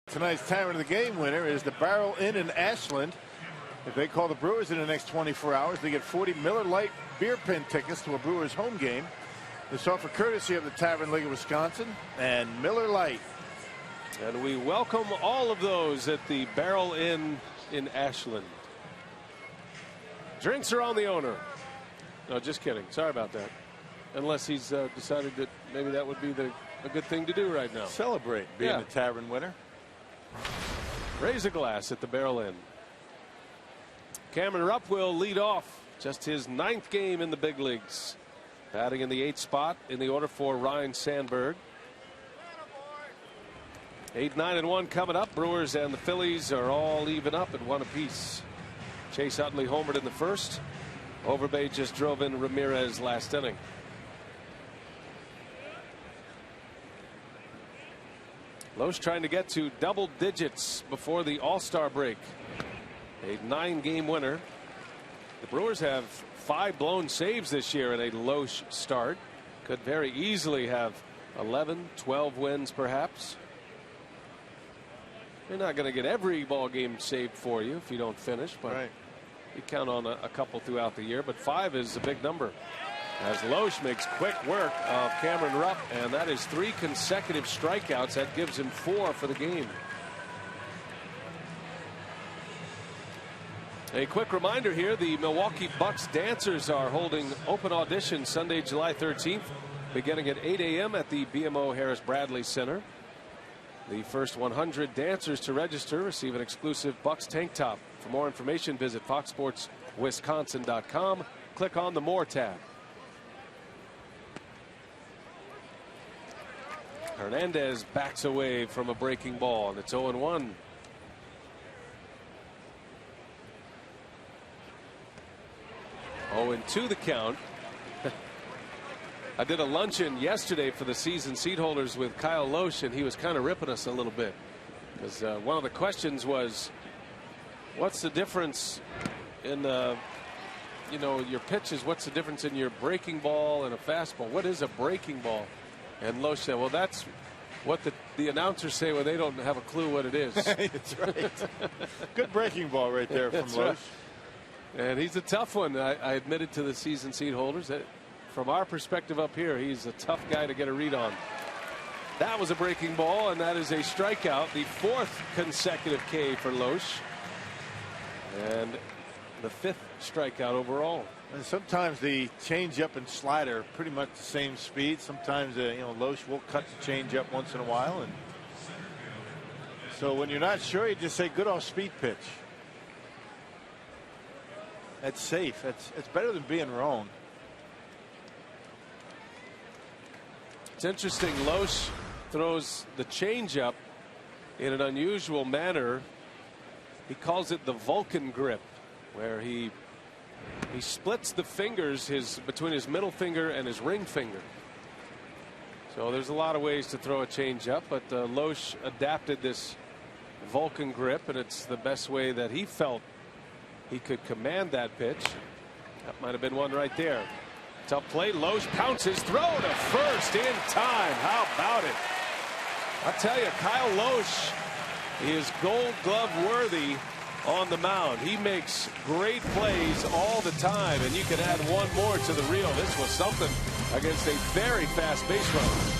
C: Tonight's Tavern of the Game winner is the Barrel Inn in Ashland. If they call the Brewers in the next 24 hours, they get 40 Miller Lite beer pen tickets to a Brewers home game. This offer courtesy of the Tavern League of Wisconsin and Miller Lite.
B: And we welcome all of those at the Barrel Inn in Ashland. Drinks are on the owner. No, just kidding. Sorry about that. Unless he's decided that maybe that would be a good thing to do right now.
C: Celebrate being a Tavern winner.
B: Raise a glass at the Barrel Inn. Cameron Rupp will lead off. Just his 9th game in the big leagues. Batting in the 8th spot in the order for Ryan Sandberg. 8-9-1 coming up. Brewers and the Phillies are all even up at 1 apiece. Chase Utley homered in the first. Overbay just drove in Ramirez last inning. Loesch trying to get to double digits before the All-Star break. A 9-game winner. The Brewers have 5 blown saves this year in a Loesch start. Could very easily have 11, 12 wins perhaps. You're not going to get every ball game saved for you if you don't finish, but you count on a couple throughout the year. But 5 is a big number. As Loesch makes quick work of Cameron Rupp, and that is 3 consecutive strikeouts. That gives him 4 for the game. A quick reminder here, the Milwaukee Bucks dancers are holding open audition Sunday, July 13th, beginning at 8 a.m. at the BMO Harris Bradley Center. The first 100 dancers to register receive an exclusive Bucks tank top. For more information, visit foxsportswisconsin.com. Click on the More tab. Hernandez backs away from a breaking ball, and it's 0-1. Oh, and 2 the count. I did a luncheon yesterday for the season seat holders with Kyle Loesch, and he was kind of ripping us a little bit because one of the questions was, what's the difference in your pitches? What's the difference in your breaking ball and a fastball? What is a breaking ball? And Loesch said, well, that's what the announcers say when they don't have a clue what it is.
C: That's right. Good breaking ball right there from Loesch.
B: Right. And he's a tough one. I admitted to the season seat holders that from our perspective up here, he's a tough guy to get a read on. That was a breaking ball, and that is a strikeout, the 4th consecutive K for Loesch, and the 5th strikeout overall.
C: And sometimes the changeup and slider are pretty much the same speed. Sometimes Loesch will cut the changeup once in a while, and so when you're not sure, you just say good off speed pitch. That's safe. It's better than being wrong.
B: It's interesting. Loesch throws the changeup in an unusual manner. He calls it the Vulcan grip, where he splits the fingers between his middle finger and his ring finger. So there's a lot of ways to throw a changeup, but Loesch adapted this Vulcan grip, and it's the best way that he felt he could command that pitch. That might have been one right there. Tough play. Loesch pounces, throw to first in time. How about it? I'll tell you, Kyle Loesch is Gold Glove worthy on the mound. He makes great plays all the time, and you can add one more to the reel. This was something against a very fast base runner.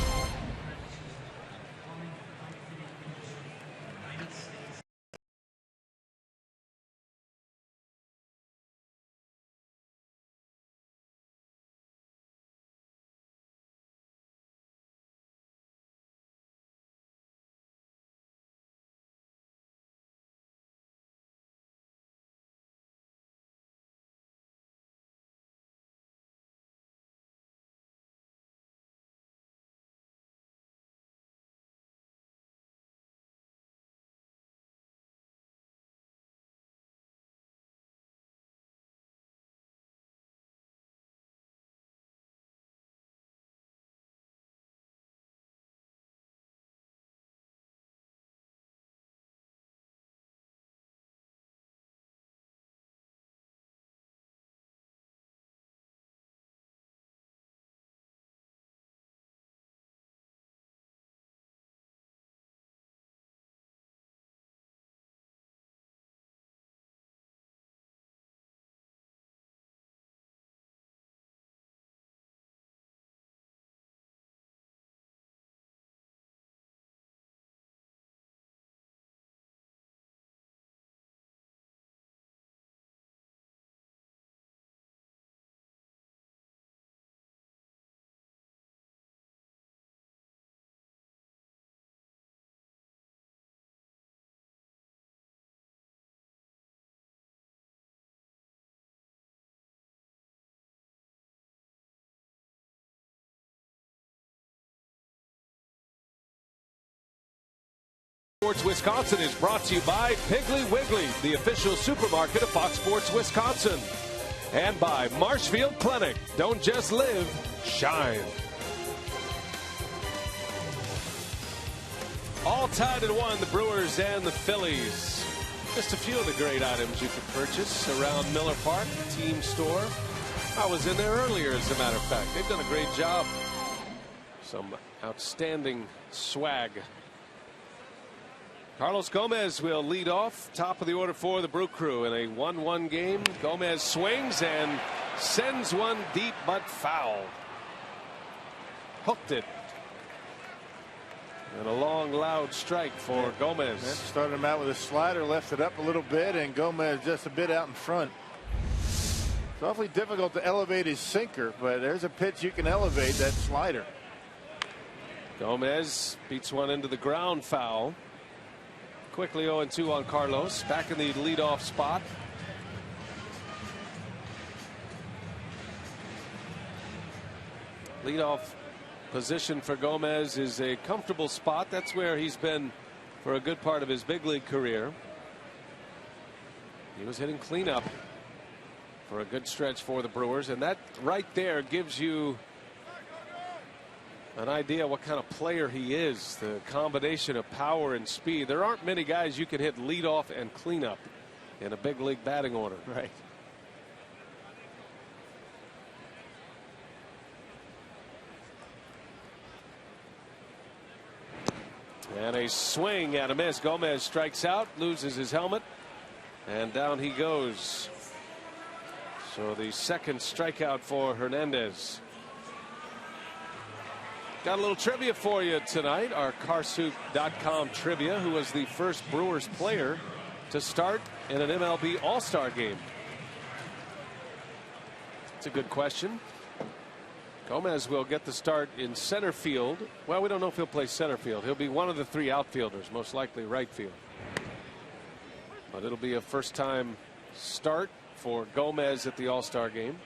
B: Sports Wisconsin is brought to you by Piggly Wiggly, the official supermarket of Fox Sports Wisconsin, and by Marshfield Clinic. Don't just live, shine. All tied at 1, the Brewers and the Phillies. Just a few of the great items you can purchase around Miller Park, team store. I was in there earlier, as a matter of fact. They've done a great job. Some outstanding swag. Carlos Gomez will lead off, top of the order for the Brew Crew in a 1-1 game. Gomez swings and sends one deep but foul. Hooked it. And a long, loud strike for Gomez.
C: Started him out with a slider, left it up a little bit, and Gomez just a bit out in front. It's awfully difficult to elevate his sinker, but there's a pitch you can elevate, that slider.
B: Gomez beats one into the ground foul. Quickly 0-2 on Carlos. Back in the leadoff spot. Leadoff position for Gomez is a comfortable spot. That's where he's been for a good part of his big league career. He was hitting cleanup for a good stretch for the Brewers, and that right there gives you an idea what kind of player he is. The combination of power and speed. There aren't many guys you can hit leadoff and cleanup in a big league batting order.
C: Right.
B: And a swing and a miss. Gomez strikes out, loses his helmet, and down he goes. So the second strikeout for Hernandez. Got a little trivia for you tonight. Our Carsoup.com trivia. Who was the first Brewers player to start in an MLB All-Star game? It's a good question. Gomez will get the start in center field. Well, we don't know if he'll play center field. He'll be one of the three outfielders, most likely right field. But it'll be a first-time start for Gomez at the All-Star game.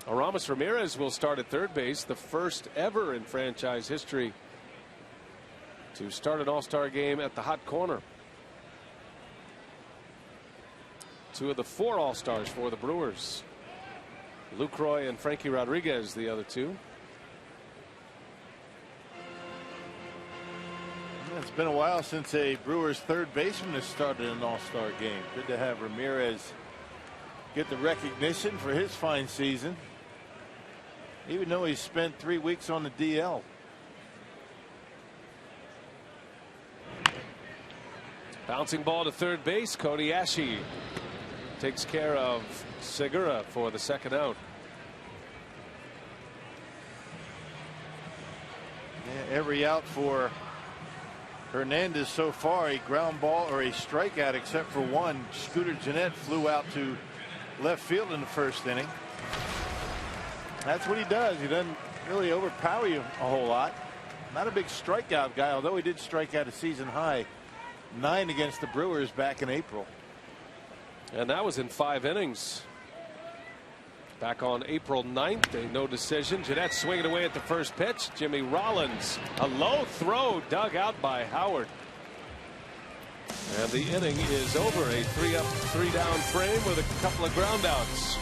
B: Aramis Ramirez will start at third base, the first ever in franchise history to start an All-Star game at the hot corner. Two of the four All-Stars for the Brewers. Lucroy and Frankie Rodriguez, the other two.
C: It's been a while since a Brewers third baseman has started an All-Star game. Good to have Ramirez get the recognition for his fine season, even though he spent 3 weeks on the DL.
B: Bouncing ball to third base. Cody Ashe takes care of Segura for the second out.
C: Yeah, every out for Hernandez so far, a ground ball or a strikeout, except for one. Scooter Gennett flew out to left field in the first inning. That's what he does. He doesn't really overpower you a whole lot. Not a big strikeout guy, although he did strike out a season high 9 against the Brewers back in April.
B: And that was in 5 innings. Back on April 9th, a no decision. Jeanette swinging away at the first pitch. Jimmy Rollins, a low throw dug out by Howard. And the inning is over. A 3-up, 3-down frame with a couple of ground outs.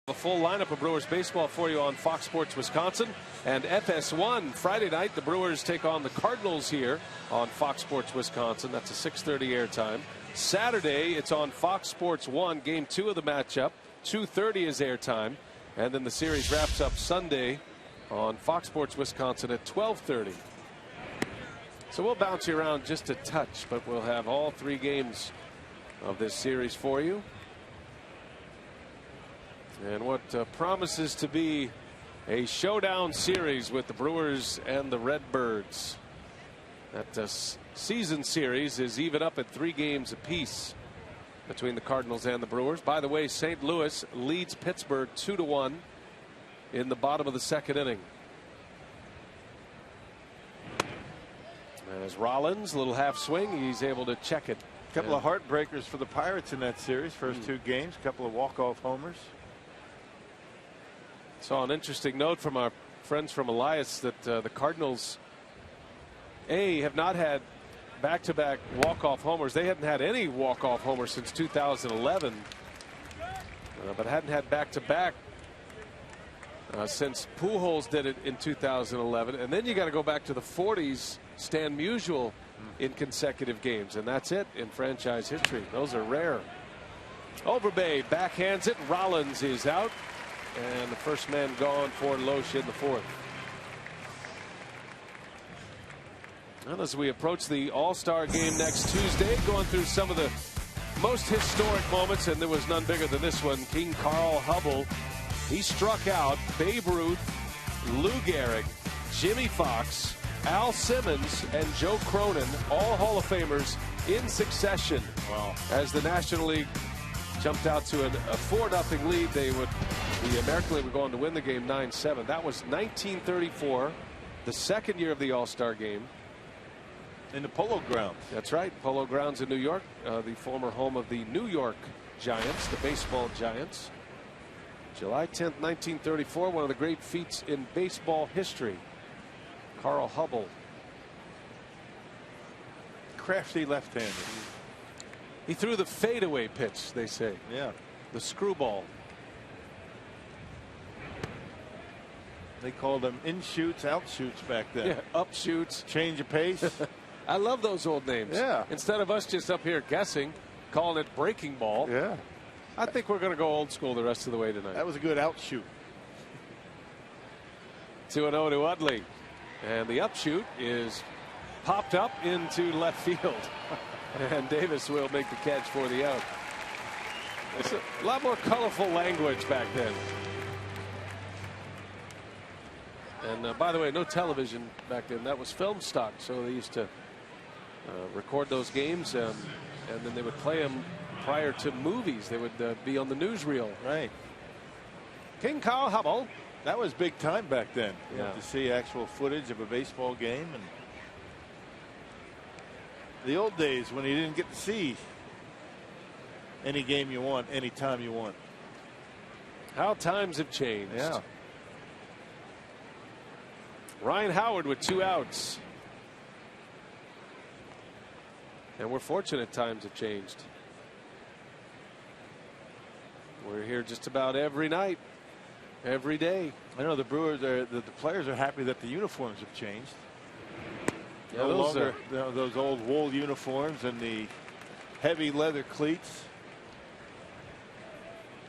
B: A full lineup of Brewers baseball for you on Fox Sports Wisconsin and FS1. Friday night, the Brewers take on the Cardinals here on Fox Sports Wisconsin. That's a 6:30 airtime. Saturday, it's on Fox Sports 1, game 2 of the matchup. 2:30 is airtime. And then the series wraps up Sunday on Fox Sports Wisconsin at 12:30. So we'll bounce you around just a touch, but we'll have all 3 games of this series for you. And what promises to be a showdown series with the Brewers and the Redbirds. That season series is even up at 3 games apiece between the Cardinals and the Brewers. By the way, St. Louis leads Pittsburgh 2-1 in the bottom of the second inning. As Rollins, a little half swing, he's able to check it.
C: A couple of heartbreakers for the Pirates in that series. First 2 games, a couple of walk-off homers.
B: Saw an interesting note from our friends from Elias that the Cardinals have not had back-to-back walk-off homers. They hadn't had any walk-off homers since 2011, but hadn't had back-to-back since Pujols did it in 2011. And then you got to go back to the 40s, Stan Musial in consecutive games, and that's it in franchise history. Those are rare. Overbay backhands it. Rollins is out, and the first man gone for Loesch in the fourth. Well, as we approach the All-Star game next Tuesday, going through some of the most historic moments, and there was none bigger than this one. King Carl Hubbell, he struck out Babe Ruth, Lou Gehrig, Jimmy Fox, Al Simmons, and Joe Cronin, all Hall of Famers in succession.
C: Wow.
B: As the National League jumped out to a 4-0 lead, the American League would go on to win the game 9-7. That was 1934, the second year of the All-Star game.
C: In the Polo Grounds.
B: That's right, Polo Grounds in New York, the former home of the New York Giants, the baseball Giants. July 10th, 1934, one of the great feats in baseball history. Carl Hubbell.
C: Crafty left-hander.
B: He threw the fadeaway pitch, they say.
C: Yeah.
B: The screwball.
C: They called them in-shoots, out-shoots back then.
B: Yeah, up shoots.
C: Change of pace.
B: I love those old names.
C: Yeah.
B: Instead of us just up here guessing, calling it breaking ball.
C: Yeah.
B: I think we're going to go old school the rest of the way tonight.
C: That was a good out-shoot.
B: 2-0 to Utley. And the upshoot is popped up into left field. And Davis will make the catch for the out. It's a lot more colorful language back then. And by the way, no television back then. That was film stock. So they used to record those games, and then they would play them prior to movies. They would be on the newsreel.
C: Right.
B: King Carl Hubbell.
C: That was big time back then.
B: Yeah.
C: To see actual footage of a baseball game. And the old days when you didn't get to see any game you want, any time you want.
B: How times have changed.
C: Yeah.
B: Ryan Howard with 2 outs. And we're fortunate times have changed. We're here just about every night, every day.
C: I know the Brewers are, the players are happy that the uniforms have changed.
B: Yeah,
C: No longer those old wool uniforms and the heavy leather cleats.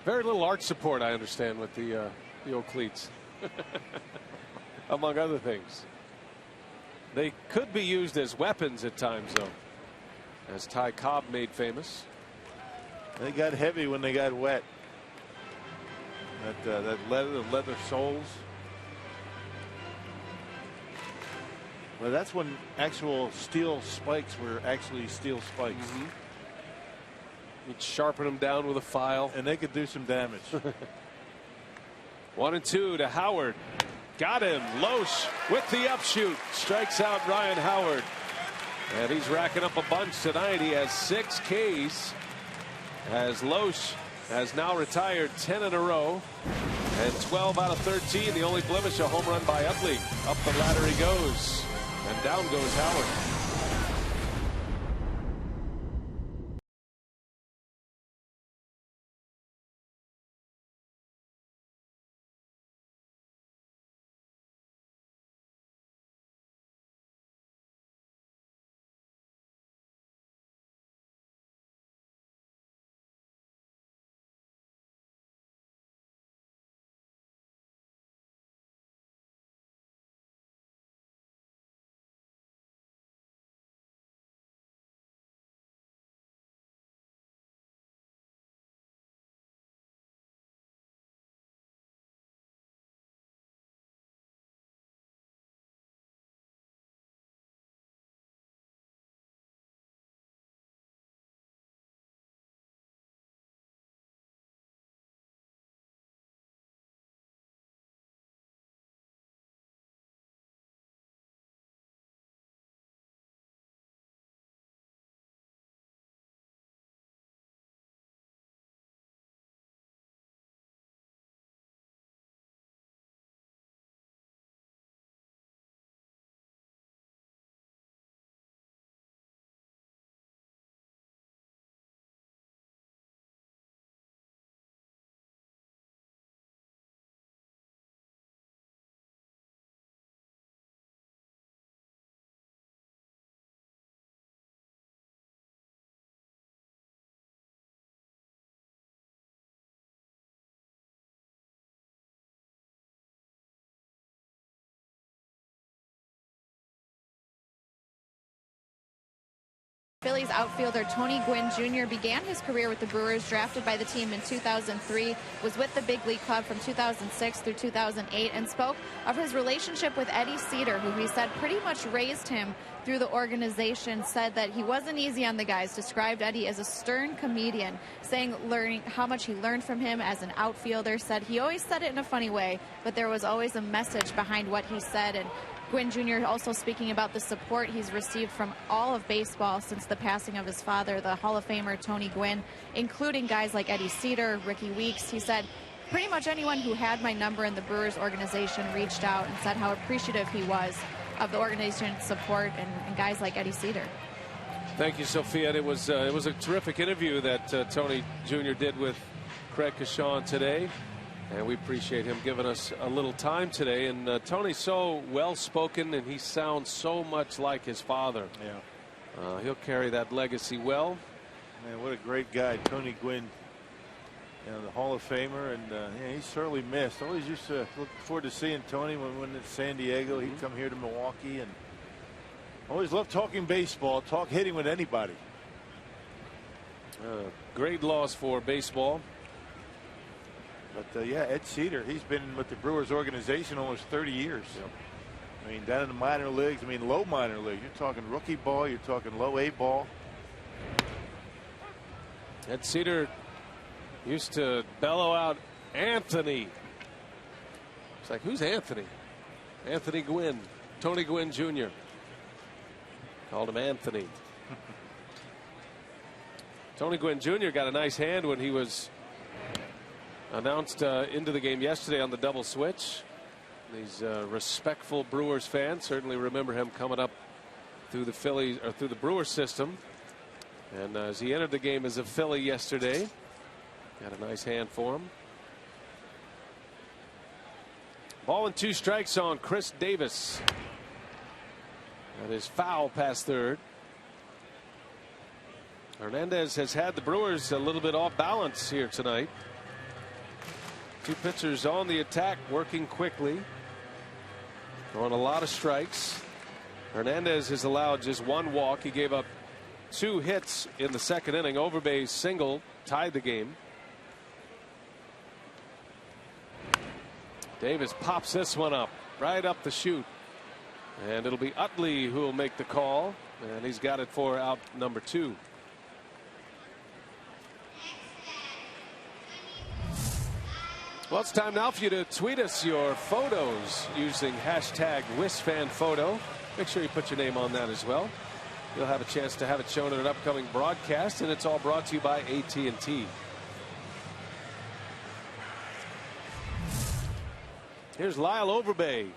B: Very little arch support, I understand, with the old cleats. Among other things. They could be used as weapons at times, though, as Ty Cobb made famous.
C: They got heavy when they got wet. That leather soles. Well, that's when actual steel spikes were actually steel spikes.
B: You'd sharpen them down with a file.
C: And they could do some damage.
B: 1-2 to Howard. Got him. Loesch with the upshoot. Strikes out Ryan Howard. And he's racking up a bunch tonight. He has 6 Ks. As Loesch has now retired 10 in a row. And 12 out of 13. The only blemish, a home run by Utley. Up the ladder he goes. And down goes Howard.
F: Phillies outfielder Tony Gwynn Jr. began his career with the Brewers, drafted by the team in 2003, was with the big league club from 2006 through 2008, and spoke of his relationship with Eddie Cedar, who he said pretty much raised him through the organization. Said that he wasn't easy on the guys, described Eddie as a stern comedian, saying learning how much he learned from him as an outfielder. Said he always said it in a funny way, but there was always a message behind what he said. And Gwynn Jr. also speaking about the support he's received from all of baseball since the passing of his father, the Hall of Famer Tony Gwynn, including guys like Eddie Cedar, Ricky Weeks. He said pretty much anyone who had my number in the Brewers organization reached out and said how appreciative he was of the organization's support and guys like Eddie Cedar.
B: Thank you, Sophia. It was a terrific interview that Tony Jr. did with Craig Kashawn today. And we appreciate him giving us a little time today. And Tony's so well-spoken, and he sounds so much like his father.
C: Yeah.
B: He'll carry that legacy well.
C: Man, what a great guy, Tony Gwynn. You know, the Hall of Famer, and yeah, he's certainly missed. Always used to look forward to seeing Tony when in San Diego. He'd come here to Milwaukee, and always loved talking baseball, hitting with anybody.
B: Great loss for baseball.
C: But yeah, Ed Cedar, he's been with the Brewers organization almost 30 years.
B: Yep.
C: I mean, down in the minor leagues, I mean, low minor league. You're talking rookie ball, you're talking low A ball.
B: Ed Cedar used to bellow out Anthony. It's like, who's Anthony? Anthony Gwynn, Tony Gwynn Jr. Called him Anthony. Tony Gwynn Jr. got a nice hand when he was announced into the game yesterday on the double switch. These respectful Brewers fans certainly remember him coming up through the Phillies or through the Brewers system. And as he entered the game as a Philly yesterday, got a nice hand for him. Ball and 2 strikes on Chris Davis. That is foul past third. Hernandez has had the Brewers a little bit off balance here tonight. 2 pitchers on the attack, working quickly, throwing a lot of strikes. Hernandez has allowed just 1 walk. He gave up 2 hits in the second inning. Overbay's single tied the game. Davis pops this one up right up the chute, and it'll be Utley who will make the call, and he's got it for out number 2. Well, it's time now for you to tweet us your photos using hashtag WisFanPhoto. Make sure you put your name on that as well. You'll have a chance to have it shown in an upcoming broadcast, and it's all brought to you by AT&T. Here's Lyle Overbay.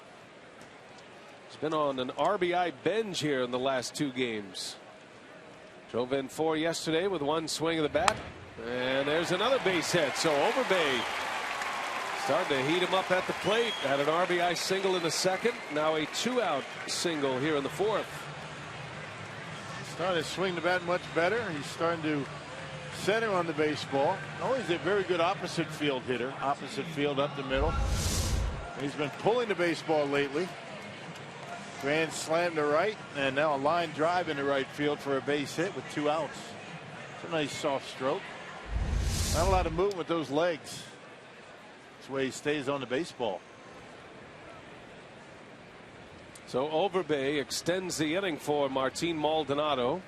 B: He's been on an RBI binge here in the last 2 games. Drove in 4 yesterday with 1 swing of the bat, and there's another base hit. So Overbay starting to heat him up at the plate. Had an RBI single in the second. Now a 2-out single here in the 4th.
C: Starting to swing the bat much better. He's starting to center on the baseball. Always a very good opposite field hitter. Opposite field up the middle. He's been pulling the baseball lately. Grand slam to right, and now a line drive into right field for a base hit with 2 outs. It's a nice soft stroke. Not a lot of movement with those legs. That's the way he stays on the baseball.
B: So Overbay extends the inning for Martin Maldonado.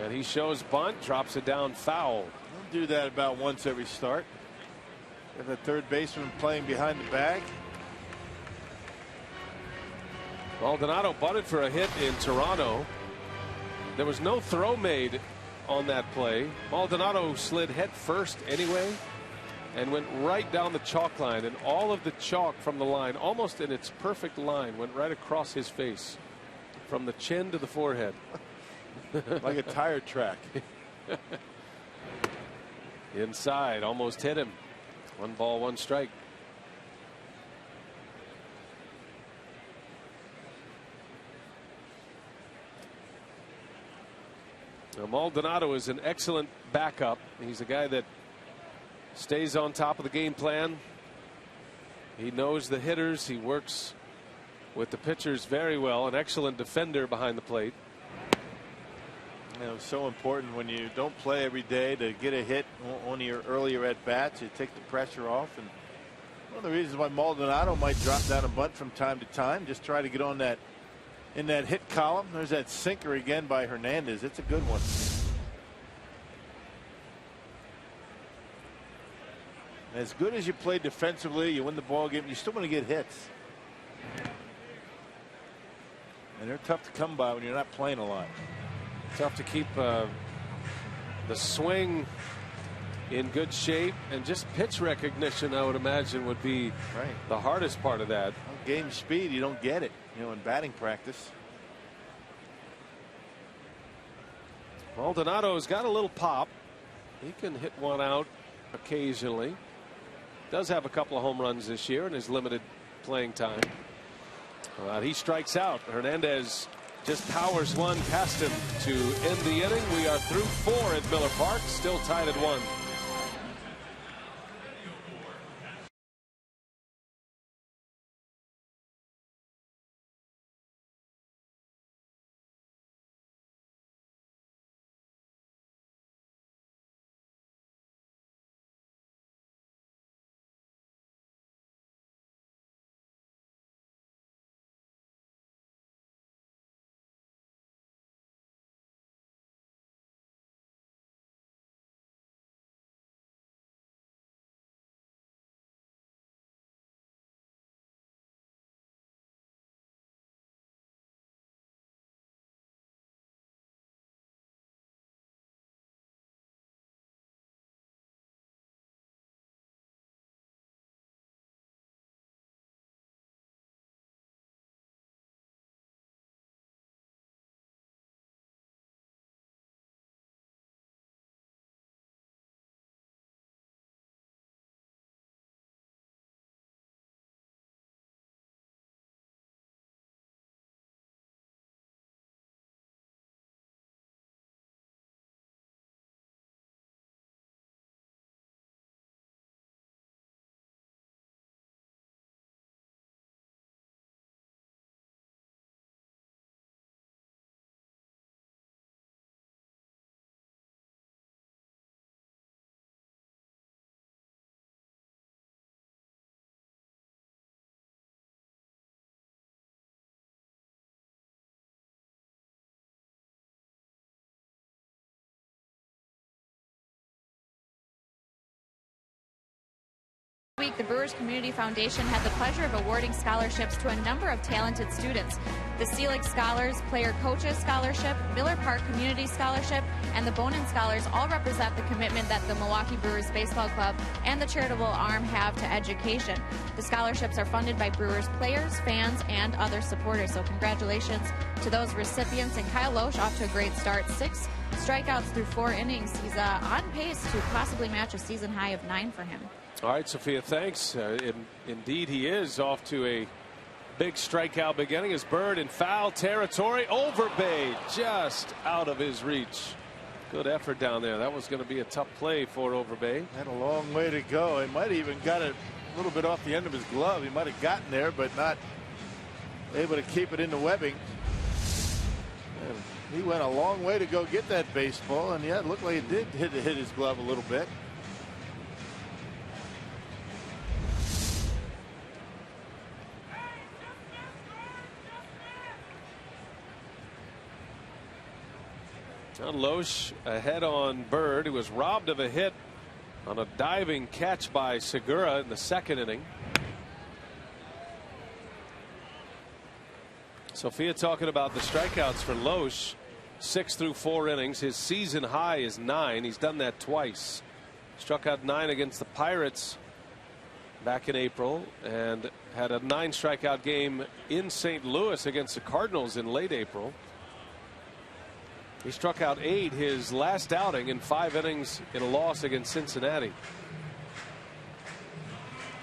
B: And he shows bunt, drops it down foul.
C: He'll do that about once every start. And the third baseman playing behind the bag.
B: Maldonado bunted for a hit in Toronto. There was no throw made on that play. Maldonado slid head first anyway and went right down the chalk line, and all of the chalk from the line, almost in its perfect line, went right across his face from the chin to the forehead.
C: Like a tire track.
B: Inside, almost hit him. 1 ball, 1 strike. Now, Maldonado is an excellent backup. He's a guy that stays on top of the game plan. He knows the hitters. He works with the pitchers very well. An excellent defender behind the plate.
C: You know, so important when you don't play every day to get a hit on your earlier at bats. You take the pressure off, and one of the reasons why Maldonado might drop down a bunt from time to time, just try to get on that in that hit column. There's that sinker again by Hernandez. It's a good one. As good as you play defensively, you win the ball game, you still want to get hits. And they're tough to come by when you're not playing a lot.
G: Tough to keep the swing in good shape, and just pitch recognition, I would imagine, would be the hardest part of that.
C: Well, game speed, you don't get it, you know, in batting practice.
G: Maldonado's got a little pop. He can hit one out occasionally. Does have a couple of home runs this year in his limited playing time. He strikes out. Hernandez just powers one past him to end the inning. We are through 4 at Miller Park, still tied at 1.
F: Week, the Brewers Community Foundation had the pleasure of awarding scholarships to a number of talented students. The Seelig Scholars Player Coaches Scholarship, Miller Park Community Scholarship, and the Bonin Scholars all represent the commitment that the Milwaukee Brewers Baseball Club and the charitable arm have to education. The scholarships are funded by Brewers players, fans, and other supporters. So congratulations to those recipients. And Kyle Loesch off to a great start. 6 strikeouts through 4 innings. He's on pace to possibly match a season high of 9 for him.
G: All right, Sophia, thanks. Indeed, he is off to a big strikeout beginning as Bird in foul territory. Overbay just out of his reach. Good effort down there. That was going to be a tough play for Overbay.
C: Had a long way to go. He might have even got it a little bit off the end of his glove. He might have gotten there, but not able to keep it in the webbing. And he went a long way to go get that baseball, and yeah, it looked like it did hit his glove a little bit.
G: John Loesch ahead on Bird, who was robbed of a hit on a diving catch by Segura in the 2nd inning. Sophia talking about the strikeouts for Loesch. 6 through 4 innings. His season high is 9. He's done that twice. Struck out 9 against the Pirates back in April, and had a 9 strikeout game in St. Louis against the Cardinals in late April. He struck out 8 his last outing in 5 innings in a loss against Cincinnati.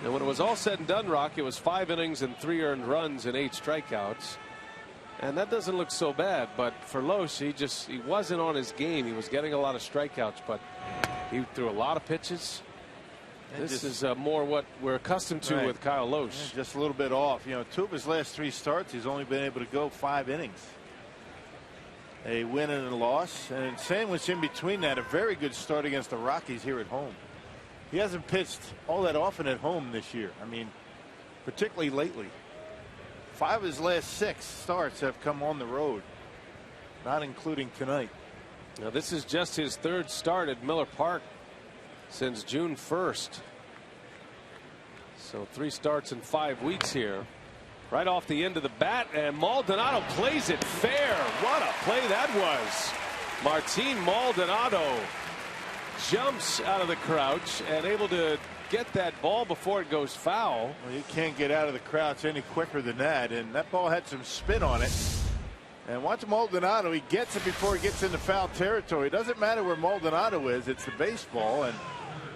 G: And when it was all said and done, Rock, it was 5 innings and 3 earned runs and 8 strikeouts. And that doesn't look so bad, but for Loesch, he wasn't on his game. He was getting a lot of strikeouts, but he threw a lot of pitches. This is more what we're accustomed to with Kyle Loesch.
C: Just a little bit off. You know, 2 of his last 3 starts, he's only been able to go 5 innings. A win and a loss, and sandwiched in between that, a very good start against the Rockies here at home. He hasn't pitched all that often at home this year. I mean, particularly lately. 5 of his last 6 starts have come on the road, not including tonight.
G: Now this is just his 3rd start at Miller Park since June 1st. So 3 starts in 5 weeks here. Right off the end of the bat, and Maldonado plays it fair. What a play that was. Martin Maldonado jumps out of the crouch and able to get that ball before it goes foul.
C: Well, you can't get out of the crouch any quicker than that, and that ball had some spin on it. And watch Maldonado, he gets it before he gets into foul territory. It doesn't matter where Maldonado is, it's the baseball, and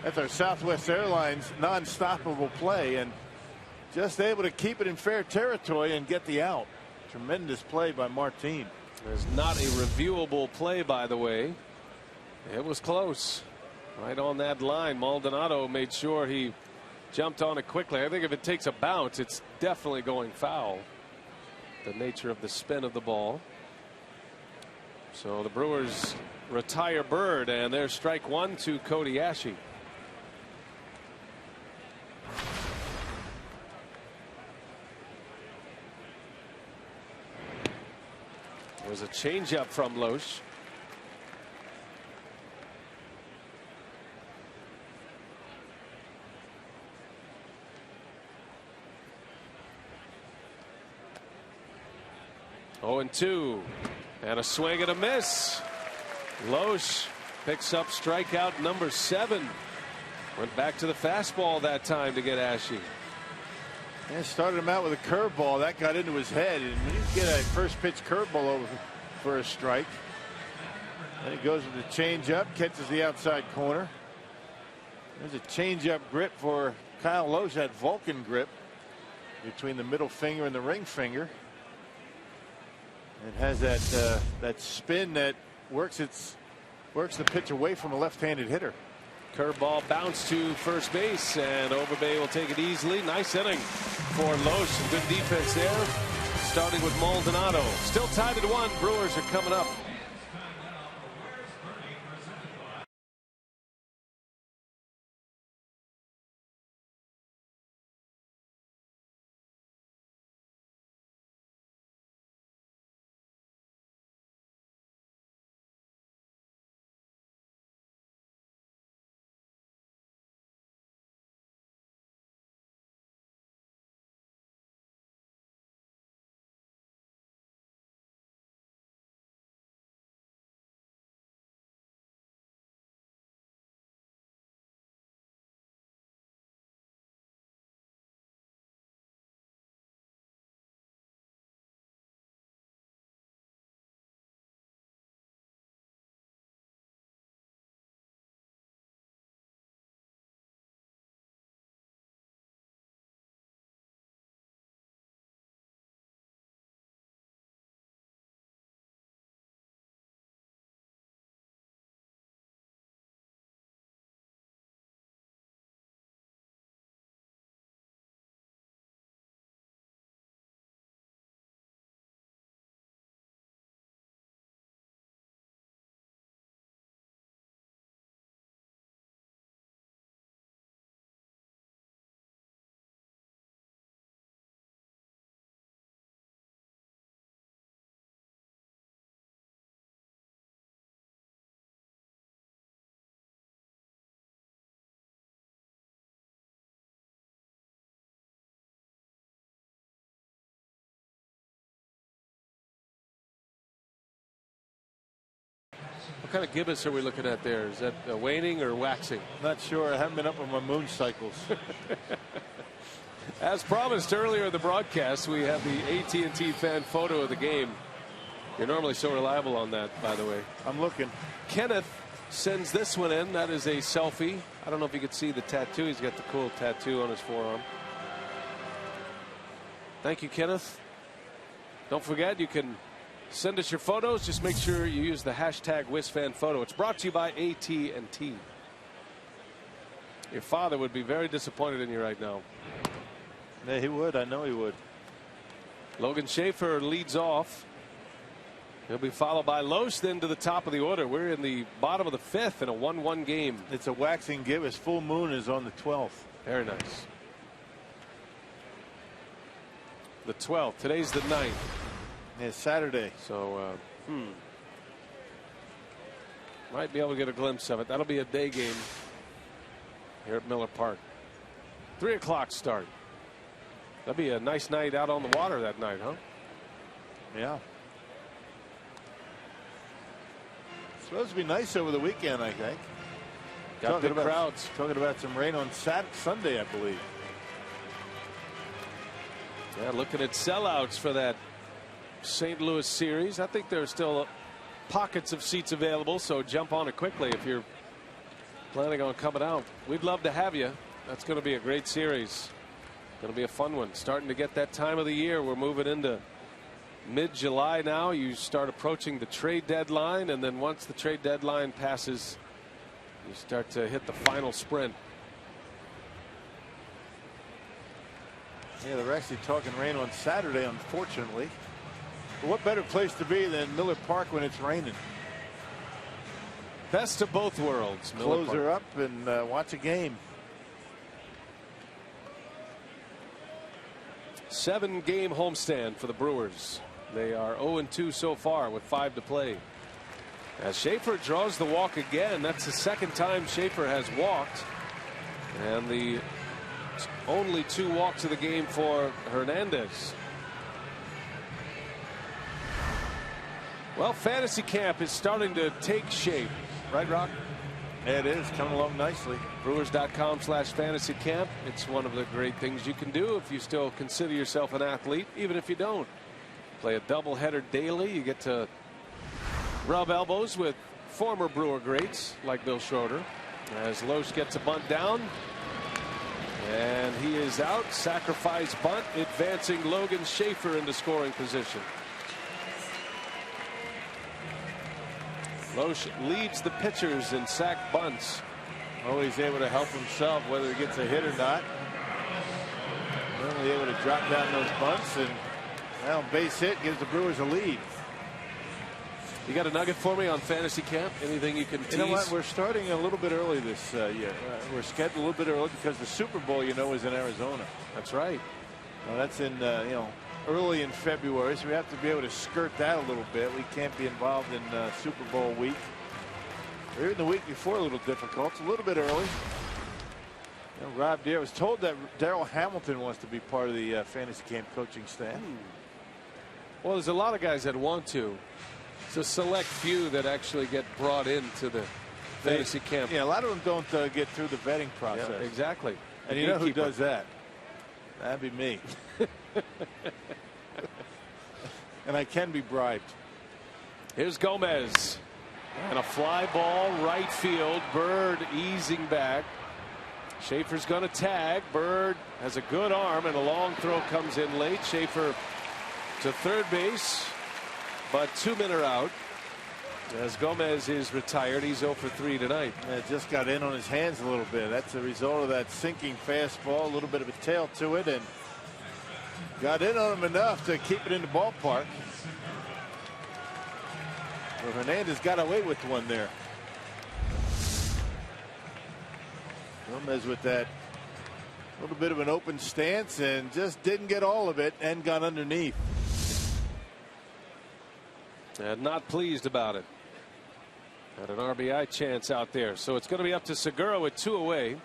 C: that's our Southwest Airlines non-stoppable play, and just able to keep it in fair territory and get the out. Tremendous play by Martin.
G: There's not a reviewable play, by the way. It was close. Right on that line. Maldonado made sure he jumped on it quickly. I think if it takes a bounce, it's definitely going foul. The nature of the spin of the ball. So the Brewers retire Bird, and there's strike 1 to Cody Ashe. Was a changeup from Loesch. Oh, 0-2, and a swing and a miss. Loesch picks up strikeout number 7. Went back to the fastball that time to get Ashe.
C: Yeah, started him out with a curveball that got into his head, and when you get a first pitch curveball over for a strike, then he goes with the changeup, catches the outside corner. There's a changeup grip for Kyle Loesch, that Vulcan grip between the middle finger and the ring finger. It has that spin that works the pitch away from a left-handed hitter.
G: Curveball bounced to first base, and Overbay will take it easily. Nice inning for Loesch. Good defense there, starting with Maldonado. Still tied at 1. Brewers are coming up. What kind of gibbous are we looking at there? Is that waning or waxing?
C: Not sure. I haven't been up on my moon cycles.
G: As promised earlier in the broadcast, we have the AT&T fan photo of the game. You're normally so reliable on that, by the way.
C: I'm looking.
G: Kenneth sends this one in. That is a selfie. I don't know if you could see the tattoo. He's got the cool tattoo on his forearm. Thank you, Kenneth. Don't forget, you can send us your photos. Just make sure you use the hashtag WisFanPhoto. It's brought to you by AT&T. Your father would be very disappointed in you right now.
C: Yeah, he would. I know he would.
G: Logan Schaefer leads off. He'll be followed by Loesch then to the top of the order. We're in the bottom of the 5th in a 1-1 game.
C: It's a waxing gibbous. Full moon is on the 12th.
G: Very nice. The 12th. Today's the 9th.
C: Yeah, Saturday.
G: So might be able to get a glimpse of it. That'll be a day game here at Miller Park. 3 o'clock start. That'll be a nice night out on the water that night, huh?
C: Yeah. It's supposed to be nice over the weekend, I think.
G: Got good crowds.
C: Talking about some rain on Sunday, I believe.
G: Yeah, looking at sellouts for that St. Louis series. I think there's still pockets of seats available, so jump on it quickly if you're planning on coming out. We'd love to have you. That's going to be a great series. Going to be a fun one. Starting to get that time of the year. We're moving into mid-July now. You start approaching the trade deadline, and then once the trade deadline passes, you start to hit the final sprint.
C: Yeah, they're actually talking rain on Saturday, unfortunately. But what better place to be than Miller Park when it's raining?
G: Best of both worlds.
C: Close her up and watch a game.
G: 7-game homestand for the Brewers. They are 0-2 so far with 5 to play. As Schaefer draws the walk again, that's the second time Schaefer has walked, and the only 2 walks of the game for Hernandez. Well, fantasy camp is starting to take shape, right, Rock?
C: Yeah, it is coming along nicely.
G: Brewers.com/fantasy camp. It's one of the great things you can do if you still consider yourself an athlete, even if you don't. Play a doubleheader daily. You get to rub elbows with former Brewer greats like Bill Schroeder. As Loesch gets a bunt down, and he is out. Sacrifice bunt, advancing Logan Schaefer into scoring position. Loesch leads the pitchers in sack bunts.
C: Always able to help himself, whether he gets a hit or not. Normally able to drop down those bunts, and now base hit gives the Brewers a lead.
G: You got a nugget for me on fantasy camp? Anything you can tease?
C: You know what? We're starting a little bit early this year. We're scheduled a little bit early because the Super Bowl, you know, is in Arizona.
G: That's right.
C: Well, that's in early in February, so we have to be able to skirt that a little bit. We can't be involved in Super Bowl week. Or even the week before, a little difficult. It's a little bit early. You know, Rob Deere was told that Darrell Hamilton wants to be part of the fantasy camp coaching staff.
G: Well, there's a lot of guys that want to. It's a select few that actually get brought into the fantasy camp.
C: Yeah, a lot of them don't get through the vetting process.
G: Yeah, exactly.
C: And you know who does that? That'd be me. And I can be bribed.
G: Here's Gomez. And a fly ball right field. Bird easing back. Schaefer's going to tag. Bird has a good arm, and a long throw comes in late. Schaefer to third base, but 2 men are out. As Gomez is retired, he's 0 for 3 tonight.
C: Yeah, just got in on his hands a little bit. That's a result of that sinking fastball, a little bit of a tail to it, and got in on him enough to keep it in the ballpark. Well, Hernandez got away with one there. Gomez with that little bit of an open stance and just didn't get all of it and got underneath.
G: And not pleased about it. Had an RBI chance out there. So it's going to be up to Segura with 2 away.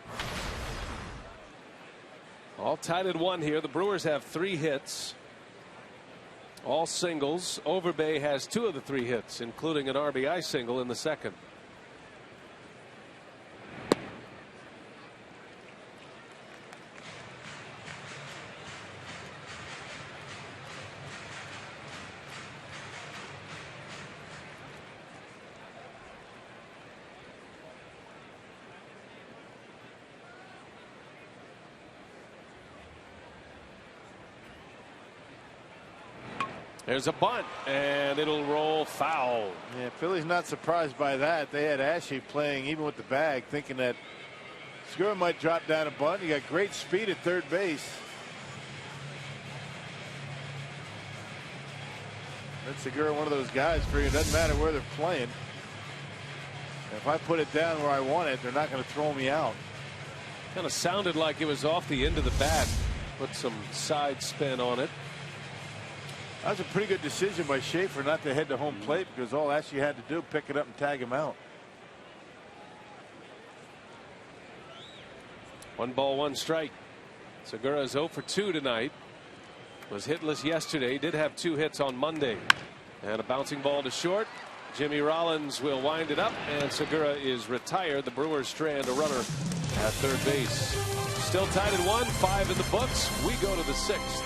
G: All tied at 1 here. The Brewers have 3 hits. All singles. Overbay has 2 of the 3 hits, including an RBI single in the second. There's a bunt, and it'll roll foul.
C: Yeah, Philly's not surprised by that. They had Ashe playing even with the bag, thinking that Segura might drop down a bunt. He got great speed at third base. That's Segura, one of those guys for you. It doesn't matter where they're playing. If I put it down where I want it, they're not going to throw me out.
G: Kind of sounded like it was off the end of the bat. Put some side spin on it.
C: That was a pretty good decision by Schaefer not to head to home plate, because all Ashley had to do, pick it up and tag him out.
G: 1 ball, 1 strike. Segura is 0 for 2 tonight. Was hitless yesterday. Did have 2 hits on Monday. And a bouncing ball to short. Jimmy Rollins will wind it up, and Segura is retired. The Brewers strand a runner at third base. Still tied at 1, 5 in the books. We go to the 6th.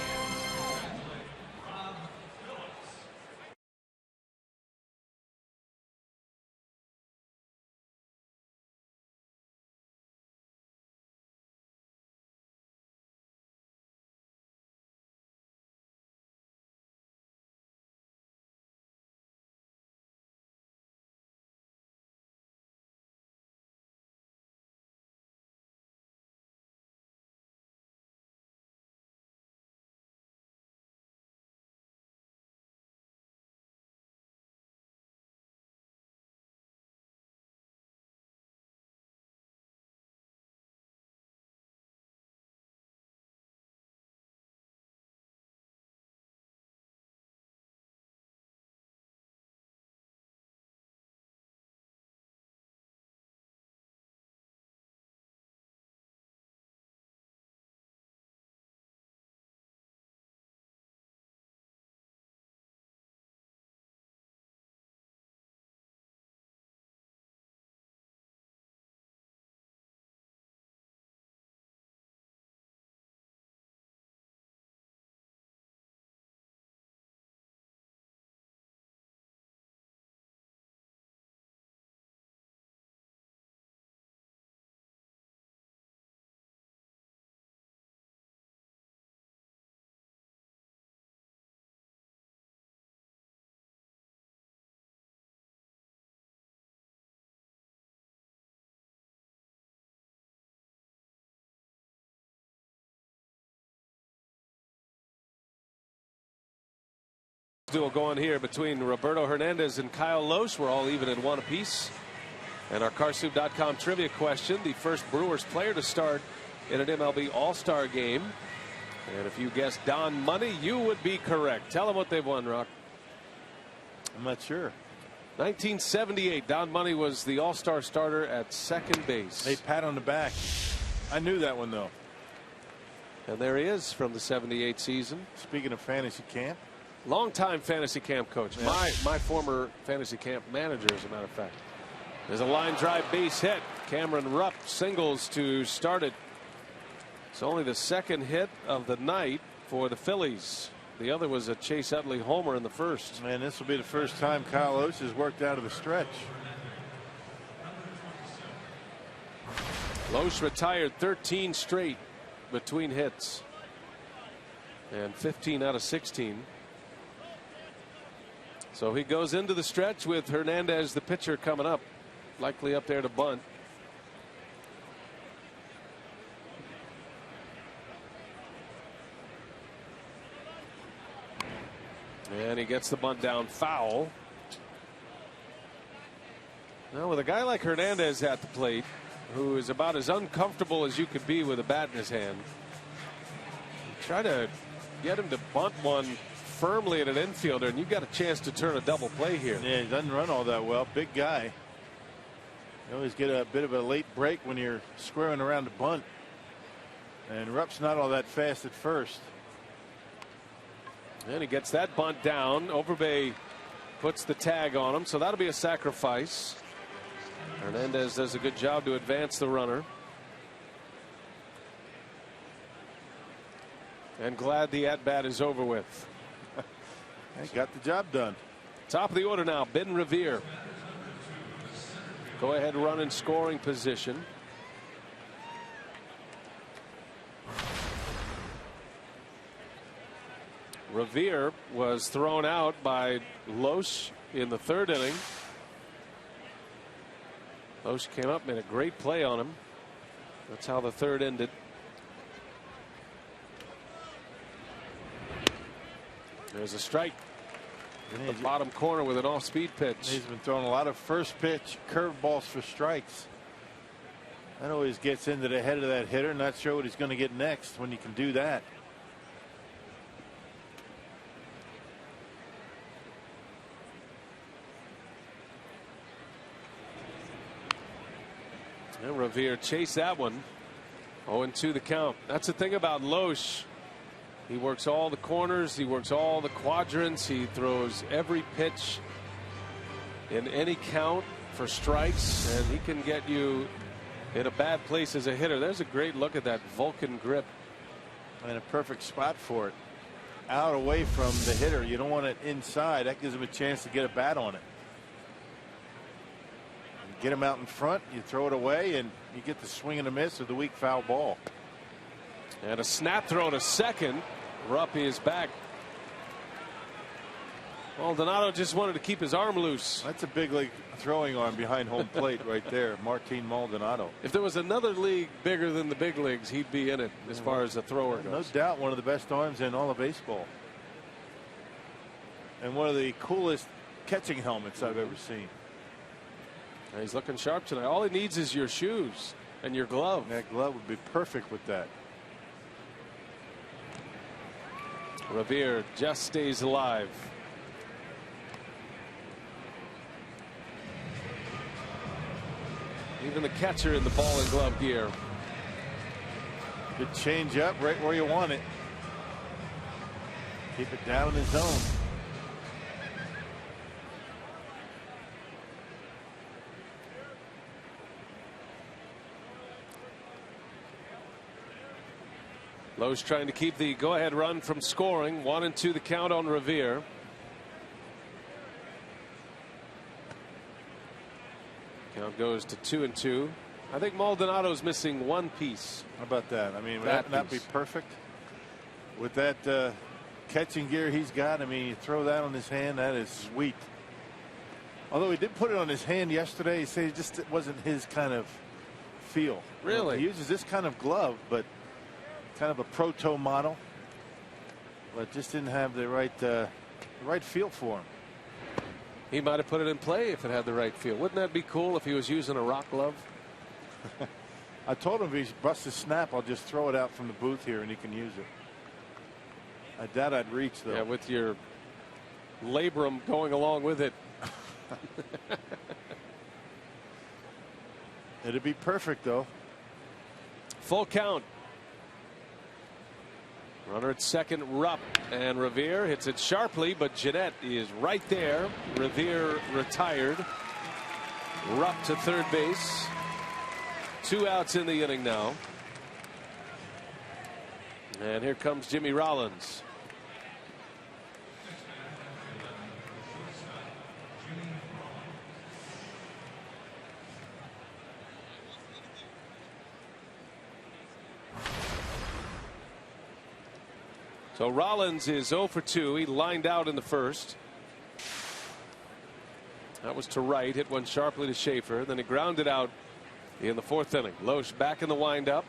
G: Duel going here between Roberto Hernandez and Kyle Lohse. We're all even at 1 apiece. And our Carsoup.com trivia question: the first Brewers player to start in an MLB All-Star game. And if you guessed Don Money, you would be correct. Tell them what they've won, Rock.
C: I'm not sure.
G: 1978. Don Money was the All-Star starter at second base.
C: Hey, pat on the back. I knew that one, though.
G: And there he is from the 78 season.
C: Speaking of fantasy camp.
G: Longtime fantasy camp coach.
C: Yeah.
G: My former fantasy camp manager, as a matter of fact. There's a line drive base hit. Cameron Rupp singles to start it. It's only the second hit of the night for the Phillies. The other was a Chase Utley homer in the first.
C: Man, this will be the first time Kyle Lohse has worked out of the stretch.
G: Lohse retired 13 straight between hits. And 15 out of 16. So he goes into the stretch with Hernandez, the pitcher, coming up, likely up there to bunt. And he gets the bunt down foul. Now, with a guy like Hernandez at the plate, who is about as uncomfortable as you could be with a bat in his hand, try to get him to bunt one firmly at an infielder, and you've got a chance to turn a double play here.
C: Yeah, he doesn't run all that well. Big guy. You always get a bit of a late break when you're squaring around the bunt. And Rupp's not all that fast at first.
G: And he gets that bunt down. Overbay puts the tag on him, so that'll be a sacrifice. Hernandez does a good job to advance the runner. And glad the at-bat is over with.
C: He got the job done.
G: Top of the order now, Ben Revere. Go ahead, run in scoring position. Revere was thrown out by Lohse in the third inning. Lohse came up, made a great play on him. That's how the third ended. There's a strike. the bottom corner with an off-speed pitch.
C: He's been throwing a lot of first pitch curveballs for strikes. That always gets into the head of that hitter. Not sure what he's going to get next when you can do that.
G: And Revere chased that one. 0-2 the count. That's the thing about Loesch. He works all the corners. He works all the quadrants. He throws every pitch in any count for strikes, and he can get you in a bad place as a hitter. There's a great look at that Vulcan grip.
C: And a perfect spot for it. Out away from the hitter. You don't want it inside. That gives him a chance to get a bat on it. You get him out in front, you throw it away, and you get the swing and a miss or the weak foul ball.
G: And a snap throw to second. Rupp is back. Maldonado just wanted to keep his arm loose.
C: That's a big league throwing arm behind home plate right there. Martin Maldonado.
G: If there was another league bigger than the big leagues, he'd be in it as far as the thrower goes.
C: No doubt one of the best arms in all of baseball. And one of the coolest catching helmets I've ever seen.
G: And he's looking sharp tonight. All he needs is your shoes and your glove.
C: That glove would be perfect with that.
G: Revere just stays alive. Even the catcher in the ball and glove gear.
C: Good change up right where you want it. Keep it down in the zone.
G: Loesch trying to keep the go-ahead run from scoring. 1-2 the count on Revere. Count goes to 2-2. I think Maldonado's missing one piece.
C: How about that? I mean, would that not be perfect? With that catching gear he's got, I mean, you throw that on his hand, that is sweet. Although he did put it on his hand yesterday, he said it just wasn't his kind of feel.
G: Really?
C: He uses this kind of glove, but kind of a proto model, but just didn't have the right feel for him.
G: He might have put it in play if it had the right feel. Wouldn't that be cool if he was using a rock glove?
C: I told him if he busts a snap, I'll just throw it out from the booth here and he can use it. I doubt I'd reach though.
G: Yeah, with your labrum going along with it.
C: It'd be perfect though.
G: Full count. Runner at second, Rupp, and Revere hits it sharply, but Jeanette is right there. Revere retired. Rupp to third base. 2 outs in the inning now. And here comes Jimmy Rollins. So Rollins is 0 for 2. He lined out in the first. That was to right. Hit one sharply to Schaefer. Then he grounded out in the fourth inning. Loesch back in the windup.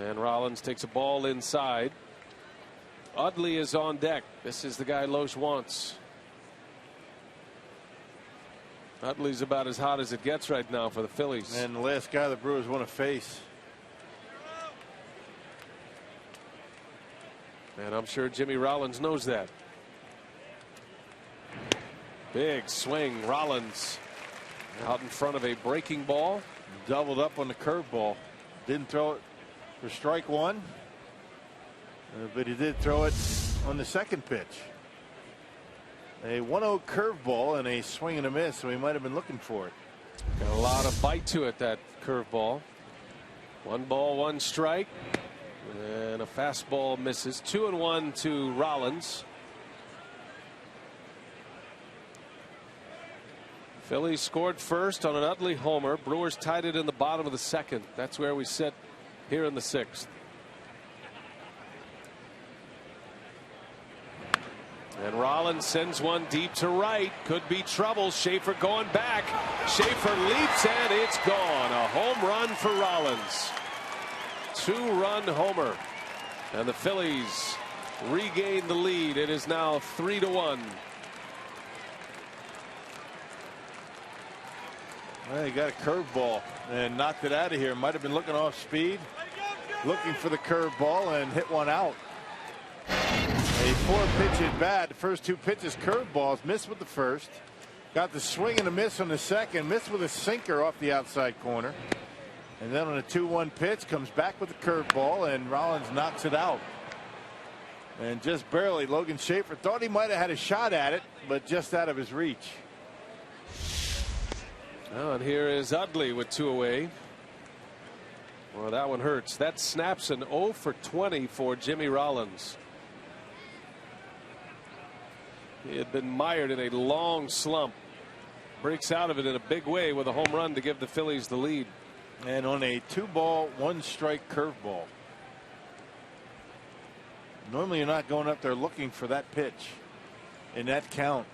G: And Rollins takes a ball inside. Utley is on deck. This is the guy Loesch wants. Utley's about as hot as it gets right now for the Phillies.
C: And the last guy the Brewers want to face.
G: And I'm sure Jimmy Rollins knows that. Big swing. Rollins out in front of a breaking ball.
C: Doubled up on the curveball. Didn't throw it for strike one. But he did throw it on the second pitch. A 1-0 curveball and a swing and a miss, so he might have been looking for it.
G: Got a lot of bite to it, that curveball. 1 ball, 1 strike. And a fastball misses. 2-1 to Rollins. Phillies scored first on an Utley homer. Brewers tied it in the bottom of the second. That's where we sit here in the 6th. And Rollins sends one deep to right. Could be trouble. Schaefer going back. Schaefer leaps and it's gone. A home run for Rollins. 2-run homer. And the Phillies regain the lead. It is now 3-1.
C: Well, he got a curveball and knocked it out of here. Might have been looking off speed, looking for the curveball, and hit one out. A 4-pitch at bat. The first 2 pitches curveballs. Missed with the first. Got the swing and a miss on the second. Missed with a sinker off the outside corner. And then on a 2-1 pitch, comes back with the curveball, and Rollins knocks it out. And just barely, Logan Schaefer thought he might have had a shot at it, but just out of his reach.
G: Oh, and here is Utley with 2 away. Well, that one hurts. That snaps an 0 for 20 for Jimmy Rollins. He had been mired in a long slump. Breaks out of it in a big way with a home run to give the Phillies the lead.
C: And on a 2-ball, 1-strike curveball. Normally you're not going up there looking for that pitch in that count,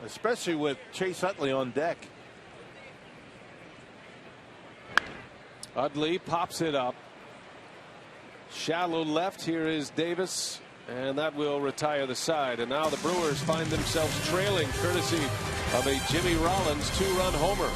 C: especially with Chase Utley on deck.
G: Utley pops it up. Shallow left. Here is Davis, and that will retire the side. And now the Brewers find themselves trailing courtesy of a Jimmy Rollins 2-run homer.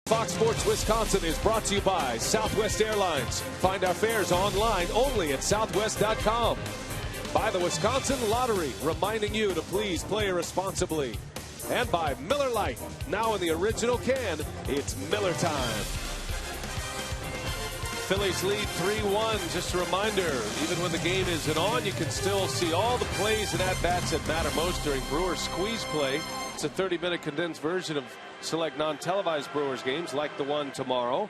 G: Fox Sports Wisconsin is brought to you by Southwest Airlines. Find our fares online only at southwest.com. By the Wisconsin Lottery, reminding you to please play responsibly. And by Miller Lite, now in the original can, it's Miller time. Phillies lead 3-1. Just a reminder, even when the game isn't on, you can still see all the plays and at-bats that matter most during Brewers squeeze play. It's a 30-minute condensed version of select non-televised Brewers games like the one tomorrow.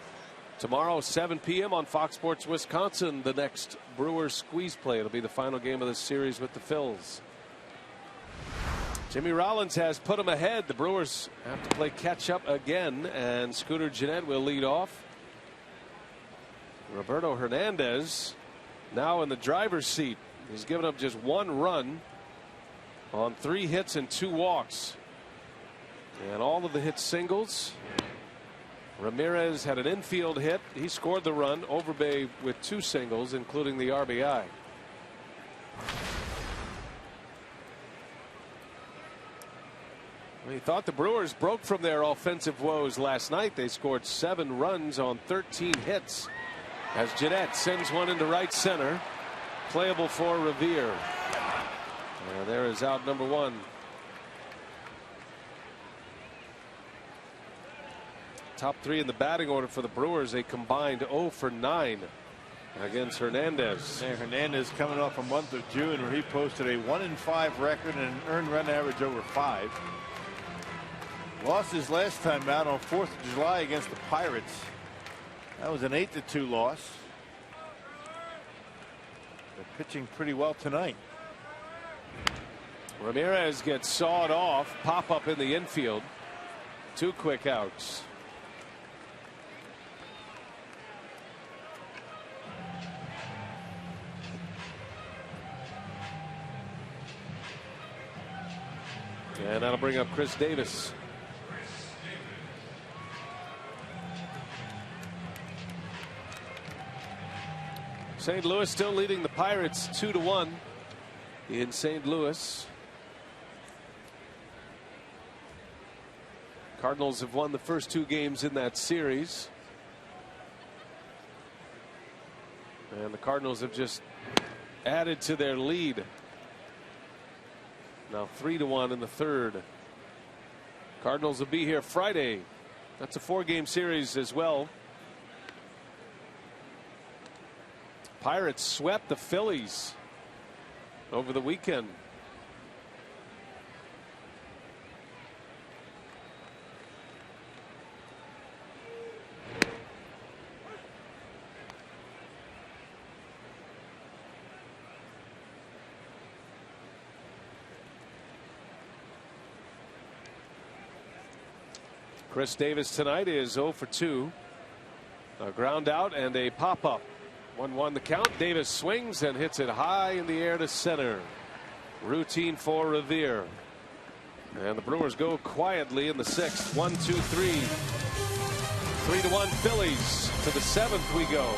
G: Tomorrow, 7 p.m. on Fox Sports Wisconsin, the next Brewers squeeze play. It'll be the final game of the series with the Phils. Jimmy Rollins has put them ahead. The Brewers have to play catch-up again, and Scooter Gennett will lead off. Roberto Hernandez now in the driver's seat. He's given up just 1 run on 3 hits and 2 walks. And all of the hits singles. Ramirez had an infield hit. He scored the run. Overbay with 2 singles, including the RBI. He thought the Brewers broke from their offensive woes last night. They scored 7 runs on 13 hits. As Gennett sends one into right center. Playable for Revere. There is out number 1. Top 3 in the batting order for the Brewers. A combined 0 for 9 against Hernandez.
C: And Hernandez coming off a month of June where he posted a 1-5 record and an earned run average over 5. Lost his last time out on 4th of July against the Pirates. That was an 8-2 loss. They're pitching pretty well tonight.
G: Ramirez gets sawed off. Pop up in the infield. 2 quick outs. And that'll bring up Chris Davis. St. Louis still leading the Pirates 2-1 in St. Louis. Cardinals have won the first 2 games in that series. And the Cardinals have just added to their lead. Now 3-1 in the third. Cardinals will be here Friday. That's a 4-game series as well. Pirates swept the Phillies over the weekend. Chris Davis tonight is 0 for 2. A ground out and a pop up. 1-1 the count. Davis swings and hits it high in the air to center. Routine for Revere. And the Brewers go quietly in the 6th. 1-2-3. 3-1 Phillies. To the 7th we go.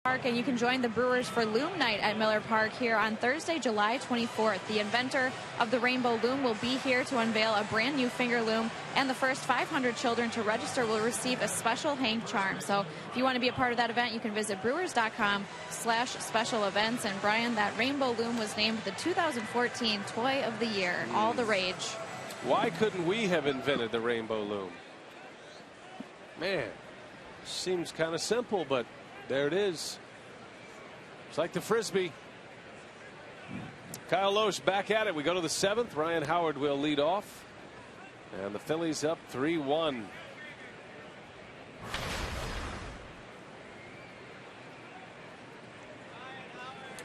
F: Park, and you can join the Brewers for Loom Night at Miller Park here on Thursday, July 24th. The inventor of the Rainbow Loom will be here to unveil a brand new finger loom, and the first 500 children to register will receive a special Hank charm. So if you want to be a part of that event, you can visit brewers.com/special events. And Brian, that Rainbow Loom was named the 2014 Toy of the Year. All the rage.
G: Why couldn't we have invented the Rainbow Loom? Man, seems kind of simple, but there it is. It's like the Frisbee. Kyle Loesch back at it. We go to the 7th. Ryan Howard will lead off. And the Phillies up 3-1.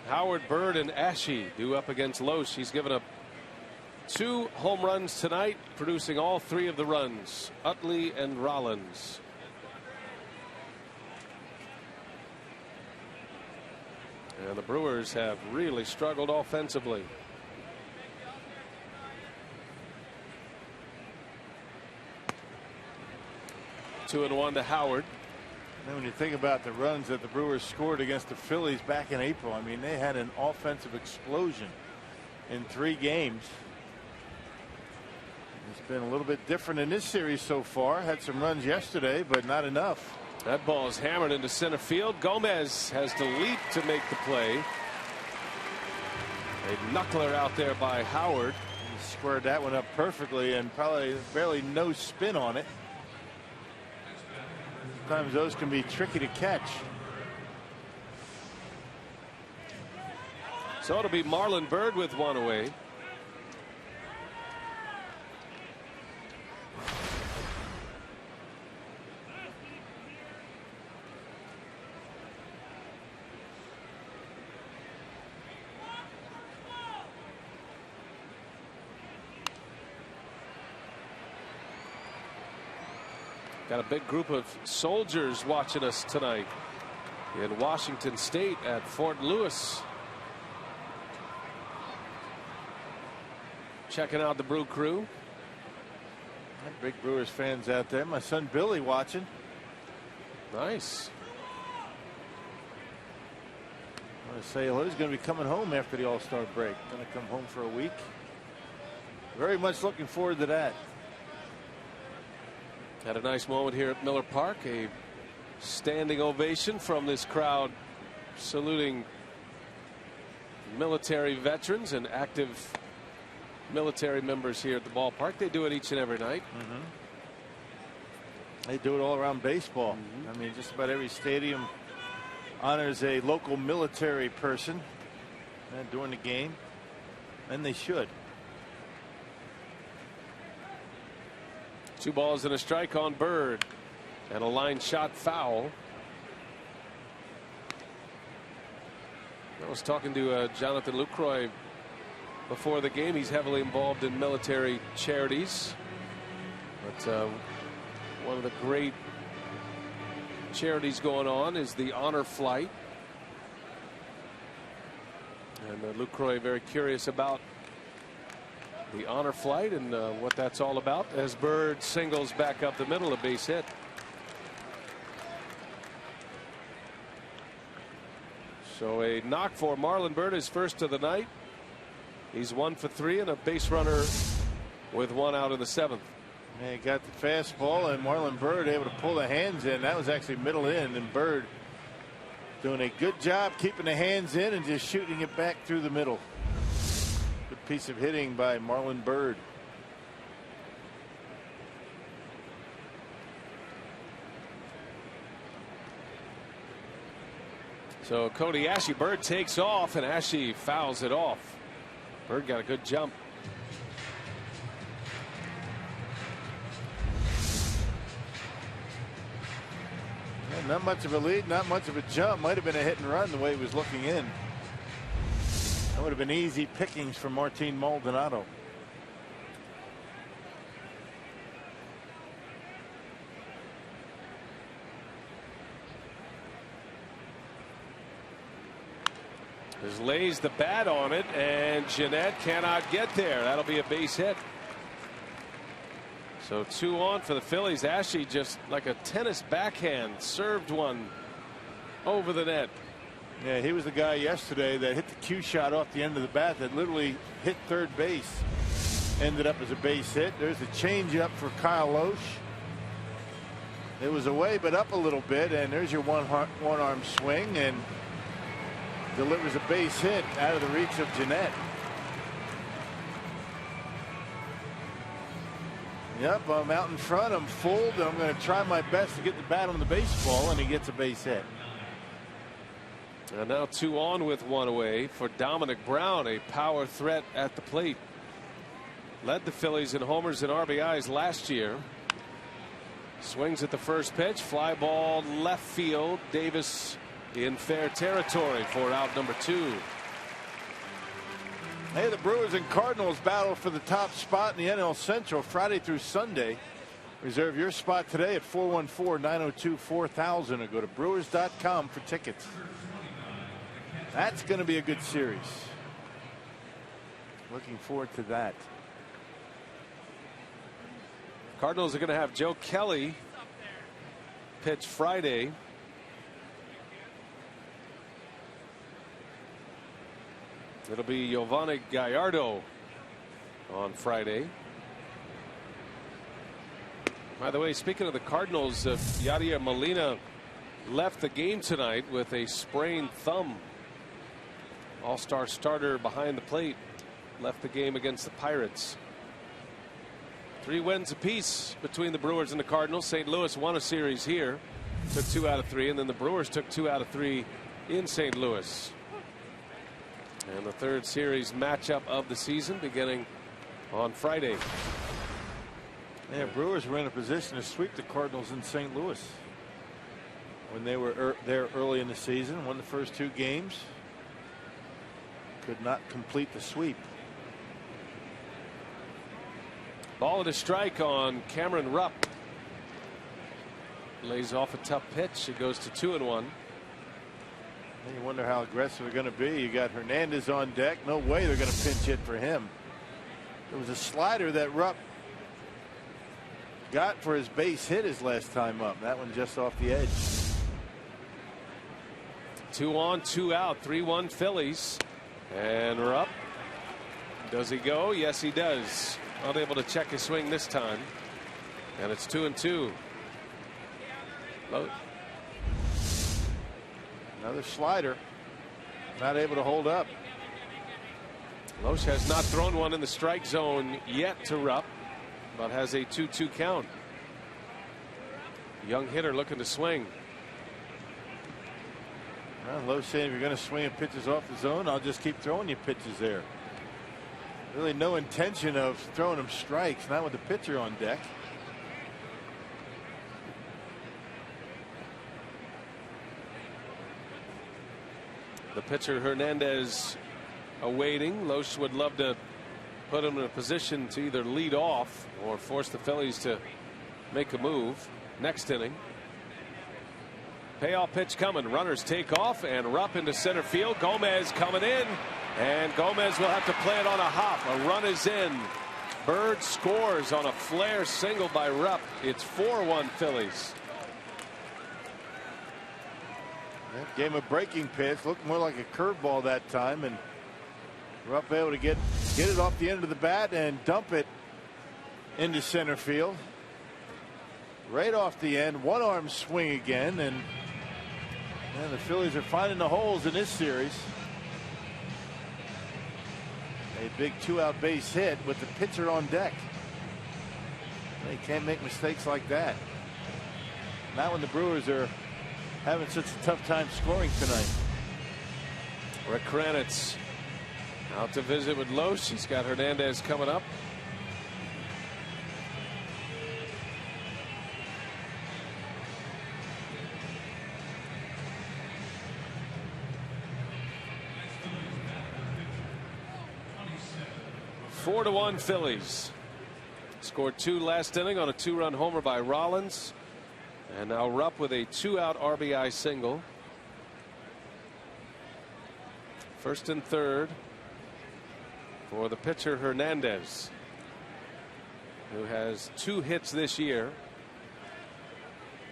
G: Howard, Bird, and Ashe due up against Loesch. He's given up 2 home runs tonight, producing all 3 of the runs. Utley and Rollins. And the Brewers have really struggled offensively. Two and one to Howard.
C: And when you think about the runs that the Brewers scored against the Phillies back in April, I mean, they had an offensive explosion in 3 games. It's been a little bit different in this series so far. Had some runs yesterday, but not enough.
G: That ball is hammered into center field. Gomez has to leap to make the play. A knuckler out there by Howard.
C: He squared that one up perfectly and probably barely no spin on it. Sometimes those can be tricky to catch.
G: So it'll be Marlon Byrd with one away. Got a big group of soldiers watching us tonight in Washington State at Fort Lewis. Checking out the Brew Crew.
C: Big Brewers fans out there. My son Billy watching.
G: Nice.
C: I want to say hello. He's going to be coming home after the All-Star break. Going to come home for a week. Very much looking forward to that.
G: Had a nice moment here at Miller Park. A standing ovation from this crowd saluting military veterans and active military members here at the ballpark. They do it each and every night.
C: They do it all around baseball. I mean, just about every stadium honors a local military person during the game, and they should.
G: 2 balls and a strike on Byrd, and a line shot foul. I was talking to Jonathan Lucroy before the game. He's heavily involved in military charities, but one of the great charities going on is the Honor Flight, and Lucroy very curious about the Honor Flight and what that's all about, as Byrd singles back up the middle, a base hit. So a knock for Marlon Byrd, his first of the night. He's 1 for 3 and a base runner with 1 out in the 7th.
C: Yeah, he got the fastball, and Marlon Byrd able to pull the hands in. That was actually middle in, and Byrd doing a good job keeping the hands in and just shooting it back through the middle. Good piece of hitting by Marlon Byrd.
G: So Cody Ashe, Byrd takes off, and Ashe fouls it off. Byrd got a good jump.
C: Yeah, not much of a lead, not much of a jump. Might have been a hit and run the way he was looking in. That would have been easy pickings for Martin Maldonado.
G: Just lays the bat on it, and Jeanette cannot get there. That'll be a base hit. So 2 on for the Phillies. Ashe just like a tennis backhand served one over the net.
C: Yeah, he was the guy yesterday that hit the cue shot off the end of the bat that literally hit third base. Ended up as a base hit. There's a changeup for Kyle Loesch. It was away but up a little bit, and there's your one-arm swing, and delivers a base hit out of the reach of Jeanette. Yep, I'm out in front. I'm full. I'm going to try my best to get the bat on the baseball, and he gets a base hit.
G: And now 2 on with 1 away for Dominic Brown, a power threat at the plate. Led the Phillies in homers and RBIs last year. Swings at the first pitch. Fly ball left field. Davis in fair territory for out number 2.
C: Hey, the Brewers and Cardinals battle for the top spot in the NL Central Friday through Sunday. Reserve your spot today at 414-902-4000 or go to brewers.com for tickets. That's going to be a good series. Looking forward to that.
G: Cardinals are going to have Joe Kelly pitch Friday. It'll be Giovanni Gallardo on Friday. By the way, speaking of the Cardinals, Yadier Molina left the game tonight with a sprained thumb. All-star starter behind the plate. left the game against the Pirates. 3 wins apiece between the Brewers and the Cardinals. St. Louis won a series here, took 2 out of 3, and then the Brewers took 2 out of 3 in St. Louis. And the 3rd series matchup of the season beginning on Friday.
C: Yeah, Brewers were in a position to sweep the Cardinals in St. Louis when they were there early in the season. Won the first 2 games. Could not complete the sweep.
G: Ball and a strike on Cameron Rupp. Lays off a tough pitch. It goes to 2-1.
C: You wonder how aggressive they're going to be. You got Hernandez on deck. No way they're going to pinch hit for him. There was a slider that Rupp got for his base hit his last time up. That one just off the edge.
G: 2 on, 2 out, 3-1 Phillies. And Rupp. Does he go? Yes, he does. Unable to check his swing this time. And it's 2-2.
C: Another slider. Not able to hold up.
G: Loesch has not thrown one in the strike zone yet to Rupp, but has a 2-2 count. Young hitter looking to swing.
C: Well, Loesch saying if you're going to swing and pitches off the zone, I'll just keep throwing you pitches there. Really no intention of throwing him strikes, not with the pitcher on deck.
G: The pitcher Hernandez awaiting. Loesch would love to put him in a position to either lead off or force the Phillies to make a move next inning. Payoff pitch coming. Runners take off, and Rupp into center field. Gomez coming in, and Gomez will have to play it on a hop. A run is in. Bird scores on a flare single by Rupp. It's 4-1 Phillies.
C: Gave him a breaking pitch. Looked more like a curveball that time, and Rupp able to get it off the end of the bat and dump it into center field. Right off the end. One arm swing again, and the Phillies are finding the holes in this series. A big 2-out base hit with the pitcher on deck. They can't make mistakes like that. Not when the Brewers are having such a tough time scoring tonight.
G: Rick Kranitz out to visit with Loesch. He's got Hernandez coming up. Four to 1 Phillies. Scored 2 last inning on a 2-run homer by Rollins. And now Rupp with a 2-out RBI single. First and third for the pitcher Hernandez, who has 2 hits this year.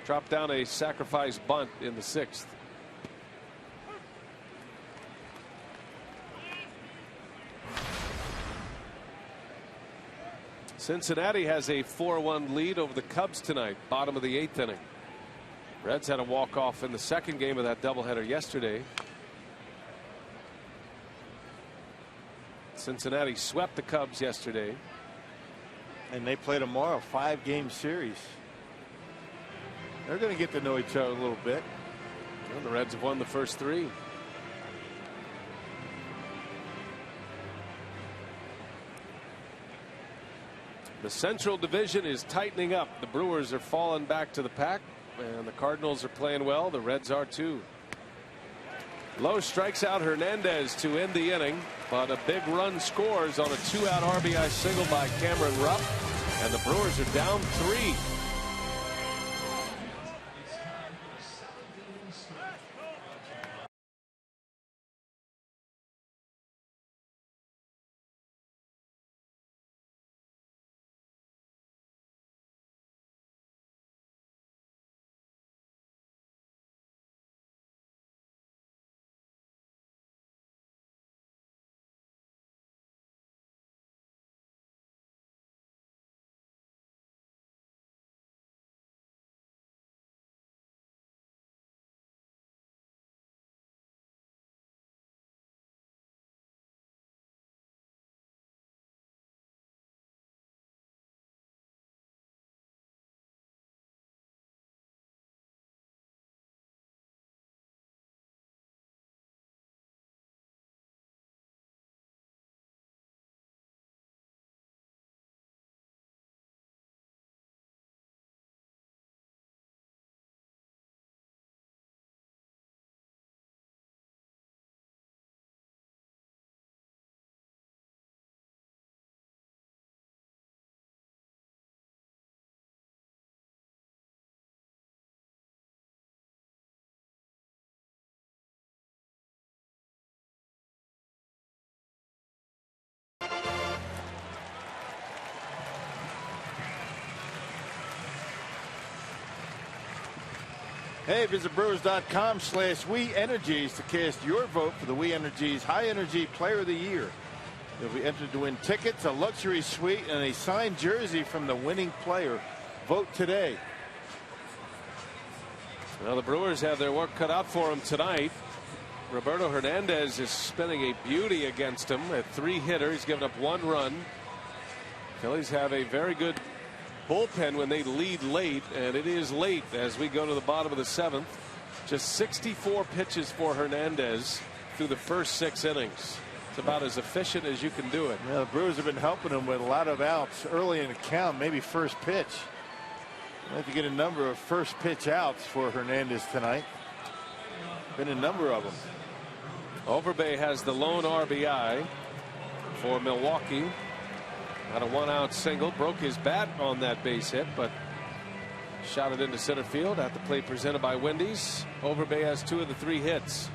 G: Dropped down a sacrifice bunt in the 6th. Cincinnati has a 4-1 lead over the Cubs tonight, bottom of the 8th inning. Reds had a walk-off in the 2nd game of that doubleheader yesterday. Cincinnati swept the Cubs yesterday.
C: And they play tomorrow, 5-game series. They're going to get to know each other a little bit.
G: And the Reds have won the first 3. The Central Division is tightening up. The Brewers are falling back to the pack, and the Cardinals are playing well. The Reds are too. Loesch strikes out Hernandez to end the inning, but a big run scores on a 2-out RBI single by Cameron Rupp, and the Brewers are down 3.
C: Hey, visit Brewers.com/WeEnergies to cast your vote for the We Energies High Energy Player of the Year. You'll be entered to win tickets, a luxury suite, and a signed jersey from the winning player. Vote today.
G: Well, the Brewers have their work cut out for them tonight. Roberto Hernandez is spinning a beauty against him. A 3-hitter. He's given up 1 run. Phillies have a very good bullpen when they lead late, and it is late as we go to the bottom of the 7th. Just 64 pitches for Hernandez through the first 6 innings. It's about as efficient as you can do it.
C: Yeah, the Brewers have been helping him with a lot of outs early in the count, maybe first pitch. I'd like to get a number of first pitch outs for Hernandez tonight. Been a number of them.
G: Overbay has the lone RBI for Milwaukee. Had a 1-out single, broke his bat on that base hit, but shot it into center field. At the plate presented by Wendy's. Overbay has 2 of the 3 hits.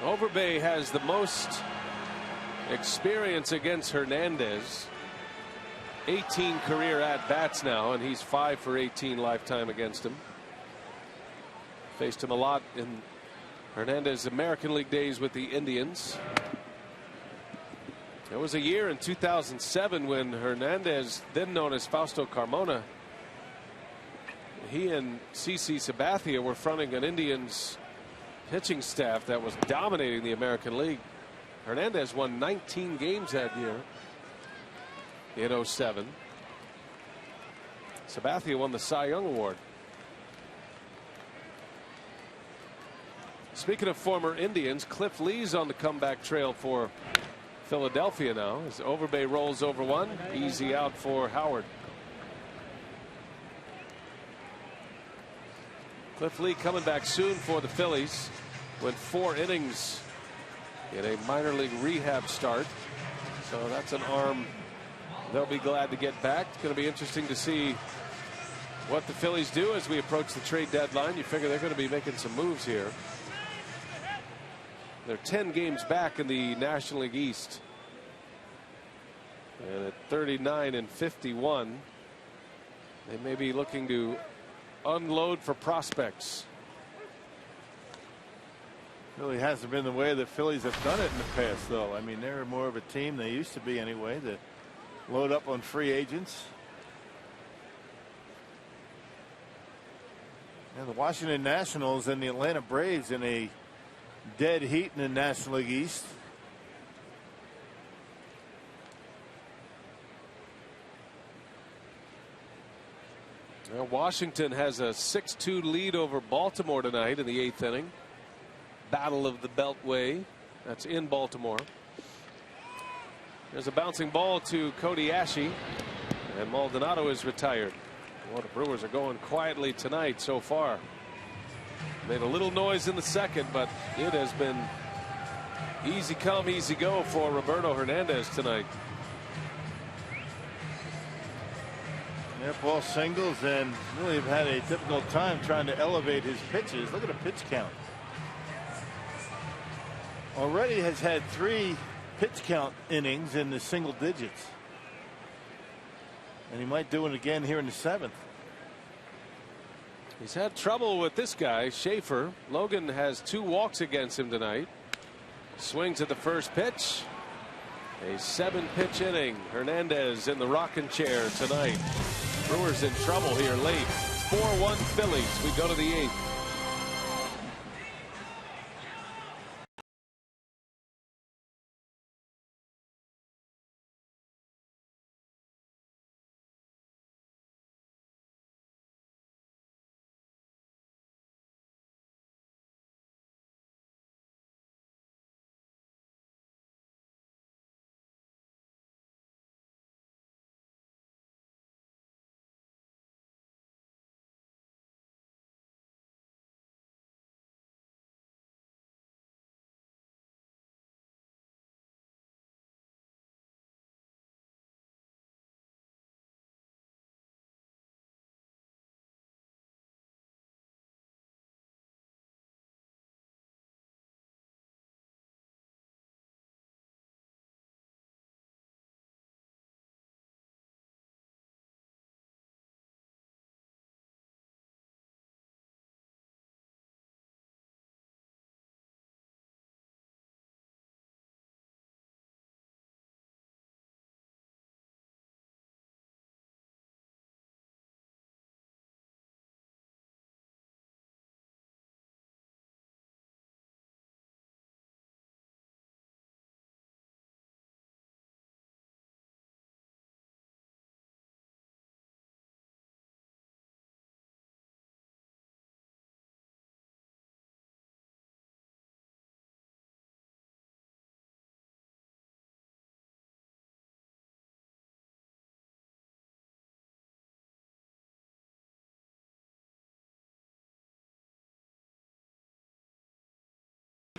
G: Overbay has the most experience against Hernandez. 18 career at-bats now, and he's 5 for 18 lifetime against him. Faced him a lot in Hernandez's American League days with the Indians. There was a year in 2007 when Hernandez, then known as Fausto Carmona, he and CC Sabathia were fronting an Indians pitching staff that was dominating the American League. Hernandez won 19 games that year in 07. Sabathia won the Cy Young Award. Speaking of former Indians, Cliff Lee's on the comeback trail for Philadelphia now as Overbay rolls over 1. Easy out for Howard. Cliff Lee coming back soon for the Phillies. Went 4 innings in a minor league rehab start. So that's an arm they'll be glad to get back. It's going to be interesting to see what the Phillies do as we approach the trade deadline. You figure they're going to be making some moves here. They're 10 games back in the National League East. And at 39 and 51, they may be looking to unload for prospects.
C: Really hasn't been the way the Phillies have done it in the past, though. I mean, they're more of a team they used to be anyway, that load up on free agents. And the Washington Nationals and the Atlanta Braves in a dead heat in the National League East.
G: Well, Washington has a 6-2 lead over Baltimore tonight in the 8th inning. Battle of the Beltway. That's in Baltimore. There's a bouncing ball to Cody Ashe, and Maldonado is retired. Well, the Brewers are going quietly tonight so far. Made a little noise in the second, but it has been easy come, easy go for Roberto Hernandez tonight.
C: Yeah, ball singles, and really have had a difficult time trying to elevate his pitches. Look at the pitch count. Already has had 3 pitch count innings in the single digits. And he might do it again here in the 7th.
G: He's had trouble with this guy, Schaefer. Logan has 2 walks against him tonight. Swings at the first pitch. A 7-pitch inning. Hernandez in the rocking chair tonight. Brewers in trouble here late. 4-1 Phillies. We go to the 8th.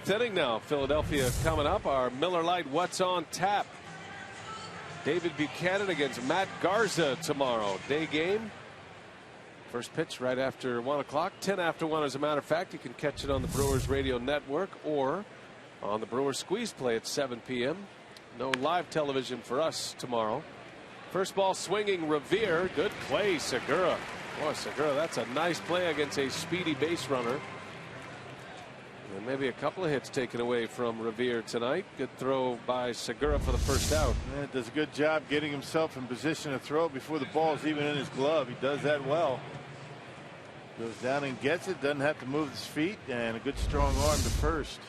G: Fourth inning now. Philadelphia coming up. Our Miller Lite What's on Tap. David Buchanan against Matt Garza tomorrow. Day game. First pitch right after 1 o'clock. 10 after 1 as a matter of fact. You can catch it on the Brewers Radio Network or on the Brewers Squeeze Play at 7 p.m. No live television for us tomorrow. First ball swinging Revere. Good play Segura. Boy, Segura, that's a nice play against a speedy base runner. And maybe a couple of hits taken away from Revere tonight. Good throw by Segura for the first out.
C: Yeah, does a good job getting himself in position to throw before the ball is even in his glove. He does that well. Goes down and gets it. Doesn't have to move his feet. And a good strong arm to first.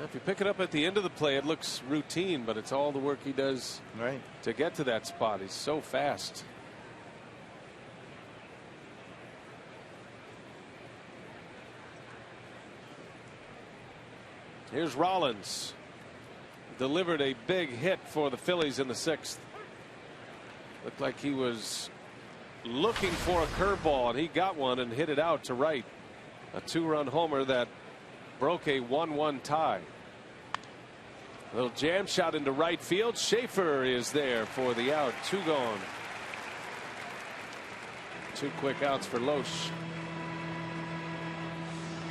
G: If you pick it up at the end of the play, it looks routine, but it's all the work he does to get to that spot. He's so fast. Here's Rollins. Delivered a big hit for the Phillies in the 6th. Looked like he was looking for a curveball, and he got one and hit it out to right. A 2-run homer that broke a 1-1 tie. A little jam shot into right field. Schaefer is there for the out. 2 gone. 2 quick outs for Loesch.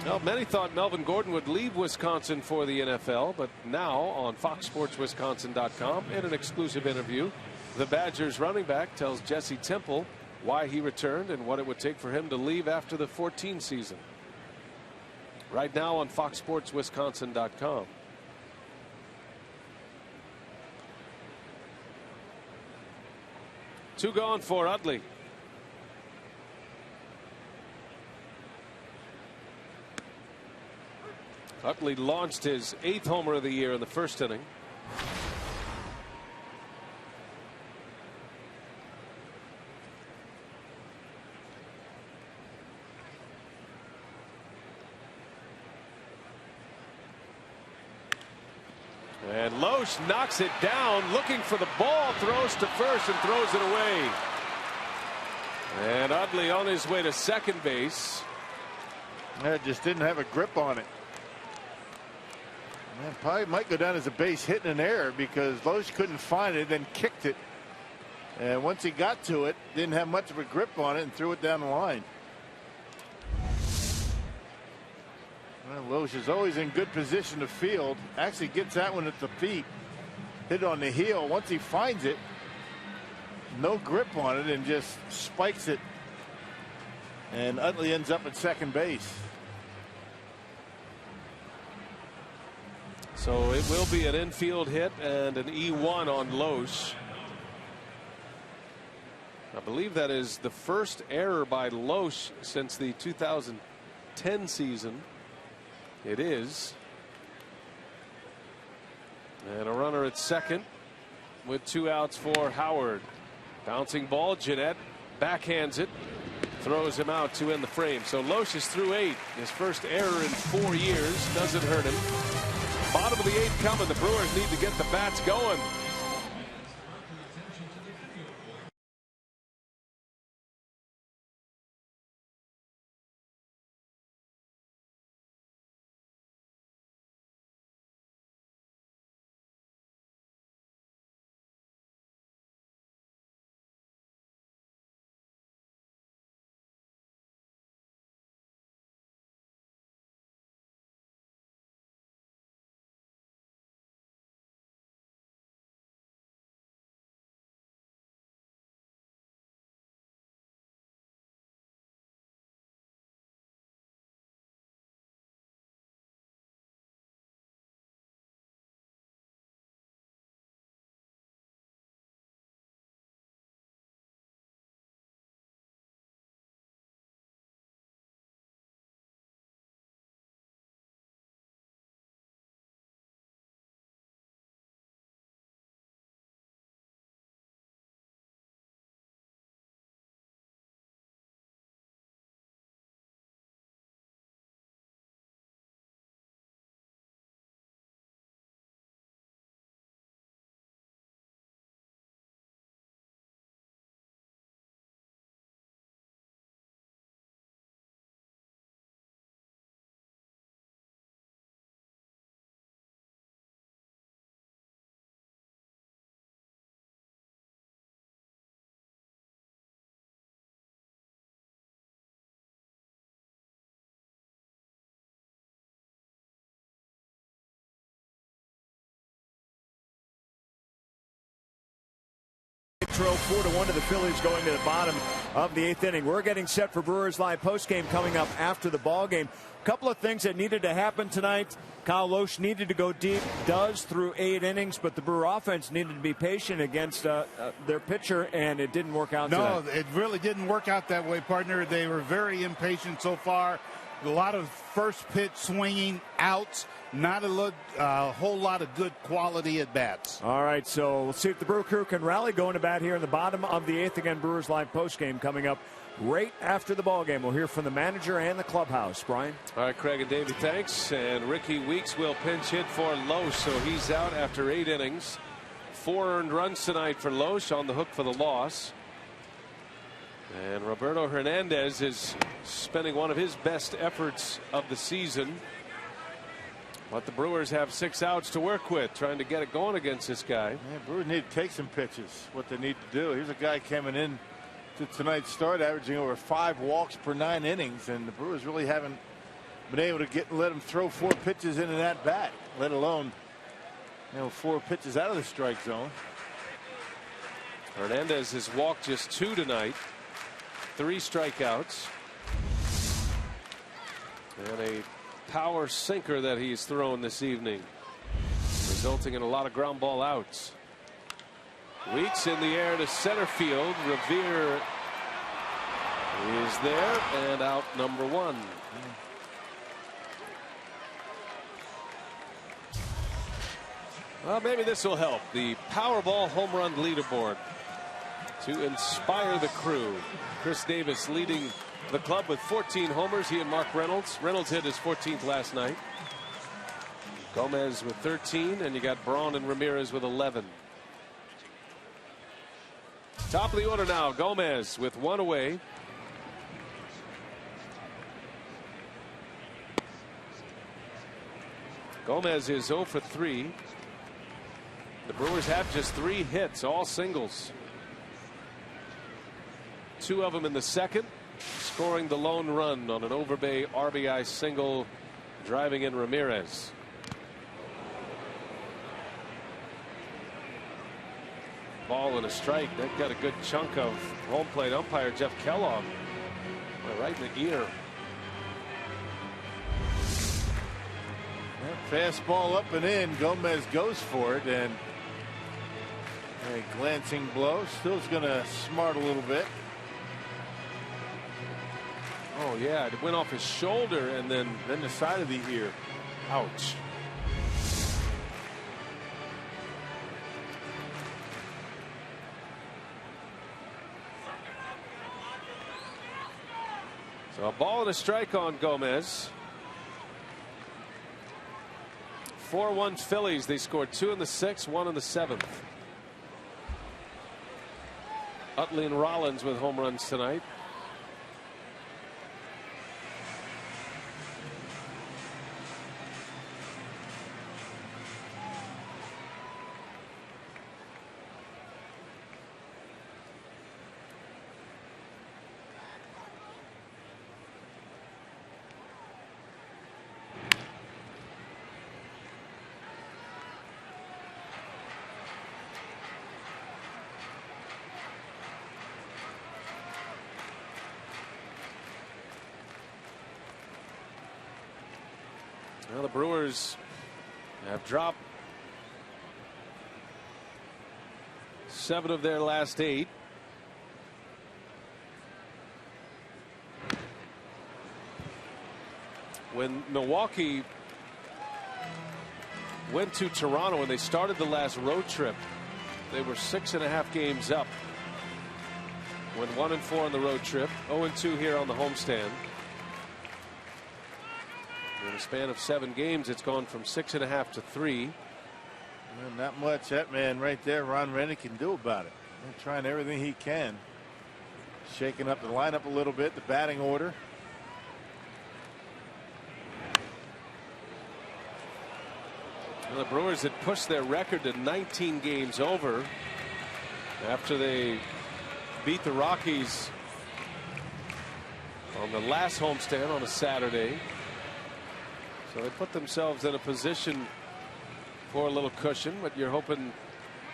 G: Well, many thought Melvin Gordon would leave Wisconsin for the NFL, but now on FoxSportsWisconsin.com, in an exclusive interview, the Badgers running back tells Jesse Temple why he returned and what it would take for him to leave after the 14 season. Right now on FoxSportsWisconsin.com. Two gone for Utley. Utley launched his 8th homer of the year in the first inning. And Loesch knocks it down, looking for the ball, throws to first and throws it away. And Utley on his way to second base.
C: Just didn't have a grip on it. Man, probably might go down as a base hit in an error because Loesch couldn't find it, then kicked it. And once he got to it, didn't have much of a grip on it and threw it down the line. Well, Loesch is always in good position to field. Actually gets that one at the feet. Hit it on the heel. Once he finds it, no grip on it and just spikes it. And Utley ends up at second base.
G: So it will be an infield hit and an E1 on Loesch. I believe that is the first error by Loesch since the 2010 season. It is. And a runner at second with 2 outs for Howard. Bouncing ball. Jeanette backhands it. Throws him out to end the frame. So Loesch is through 8. His first error in 4 years. Doesn't hurt him. Bottom of the 8th coming. The Brewers need to get the bats going.
D: trail 4-1 to the Phillies going to the bottom of the 8th inning. We're getting set for Brewers Live postgame coming up after the ball game. A couple of things that needed to happen tonight. Kyle Lohse needed to go deep, does through 8 innings, but the Brewer offense needed to be patient against their pitcher, and it didn't work out.
E: No, it really didn't work out that way, partner. They were very impatient so far. A lot of first pitch swinging outs, not a whole lot of good quality at bats.
D: All right, so we'll see if the Brewer crew can rally going to bat here in the bottom of the 8th. Again, Brewers Live postgame coming up right after the ball game. We'll hear from the manager and the clubhouse. Brian?
G: All right, Craig and Davey, thanks. And Ricky Weeks will pinch hit for Lohse, so he's out after 8 innings. 4 earned runs tonight for Lohse, on the hook for the loss. And Roberto Hernandez is spending one of his best efforts of the season. But the Brewers have 6 outs to work with, trying to get it going against this guy.
C: Yeah, Brewers need to take some pitches, what they need to do. Here's a guy coming in to tonight's start averaging over 5 walks per 9 innings, and the Brewers really haven't been able to let him throw 4 pitches in an at bat, let alone 4 pitches out of the strike zone.
G: Hernandez has walked just 2 tonight, 3 strikeouts, and a power sinker that he's thrown this evening, resulting in a lot of ground ball outs. Weeks in the air to center field. Revere is there, and out number 1. Well, maybe this will help. The Powerball home run leaderboard to inspire the crew. Chris Davis leading the club with 14 homers. He and Mark Reynolds. Reynolds hit his 14th last night. Gomez with 13, and you got Braun and Ramirez with 11. Top of the order now. Gomez with 1 away. Gomez is 0 for 3. The Brewers have just 3 hits, all singles. 2 of them in the second, scoring the lone run on an Overbay RBI single, driving in Ramirez. Ball and a strike. That got a good chunk of home plate umpire Jeff Kellogg right in the ear.
C: Fastball up and in. Gomez goes for it, and a glancing blow. Still's going to smart a little bit.
G: Oh yeah, it went off his shoulder and then
C: the side of the ear.
G: Ouch. So a ball and a strike on Gomez. 4-1 Phillies. They scored 2 in the 6th, 1 in the 7th. Utley and Rollins with home runs tonight. Well, the Brewers have dropped 7 of their last 8. When Milwaukee went to Toronto and they started the last road trip, they were 6.5 games up. Went 1-4 on the road trip, 0-2 here on the homestand. In a span of 7 games, it's gone from 6.5 to 3.
C: Well, not much that man right there, Ron Rennick, can do about it. He's trying everything he can. Shaking up the lineup a little bit, the batting order.
G: Well, the Brewers had pushed their record to 19 games over after they beat the Rockies on the last homestand on a Saturday. So they put themselves in a position for a little cushion, but you're hoping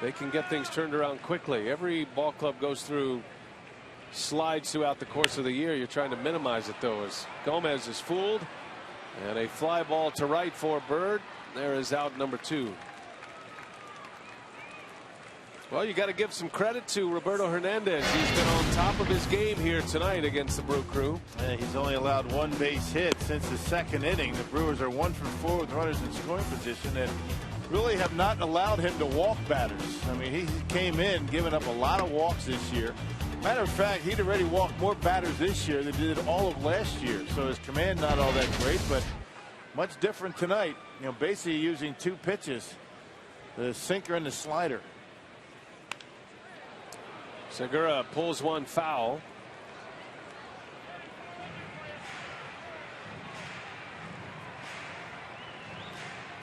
G: they can get things turned around quickly. Every ball club goes through slides throughout the course of the year. You're trying to minimize it, though, as Gomez is fooled. And a fly ball to right for Bird. There is out number 2. Well, you got to give some credit to Roberto Hernandez. He's been on top of his game here tonight against the Brew Crew.
C: And he's only allowed 1 base hit since the 2nd inning. The Brewers are 1 for 4 with runners in scoring position and really have not allowed him to walk batters. I mean, he came in giving up a lot of walks this year. Matter of fact, he'd already walked more batters this year than did all of last year. So his command not all that great, but much different tonight. You know, basically using 2 pitches, the sinker and the slider.
G: Segura pulls one foul.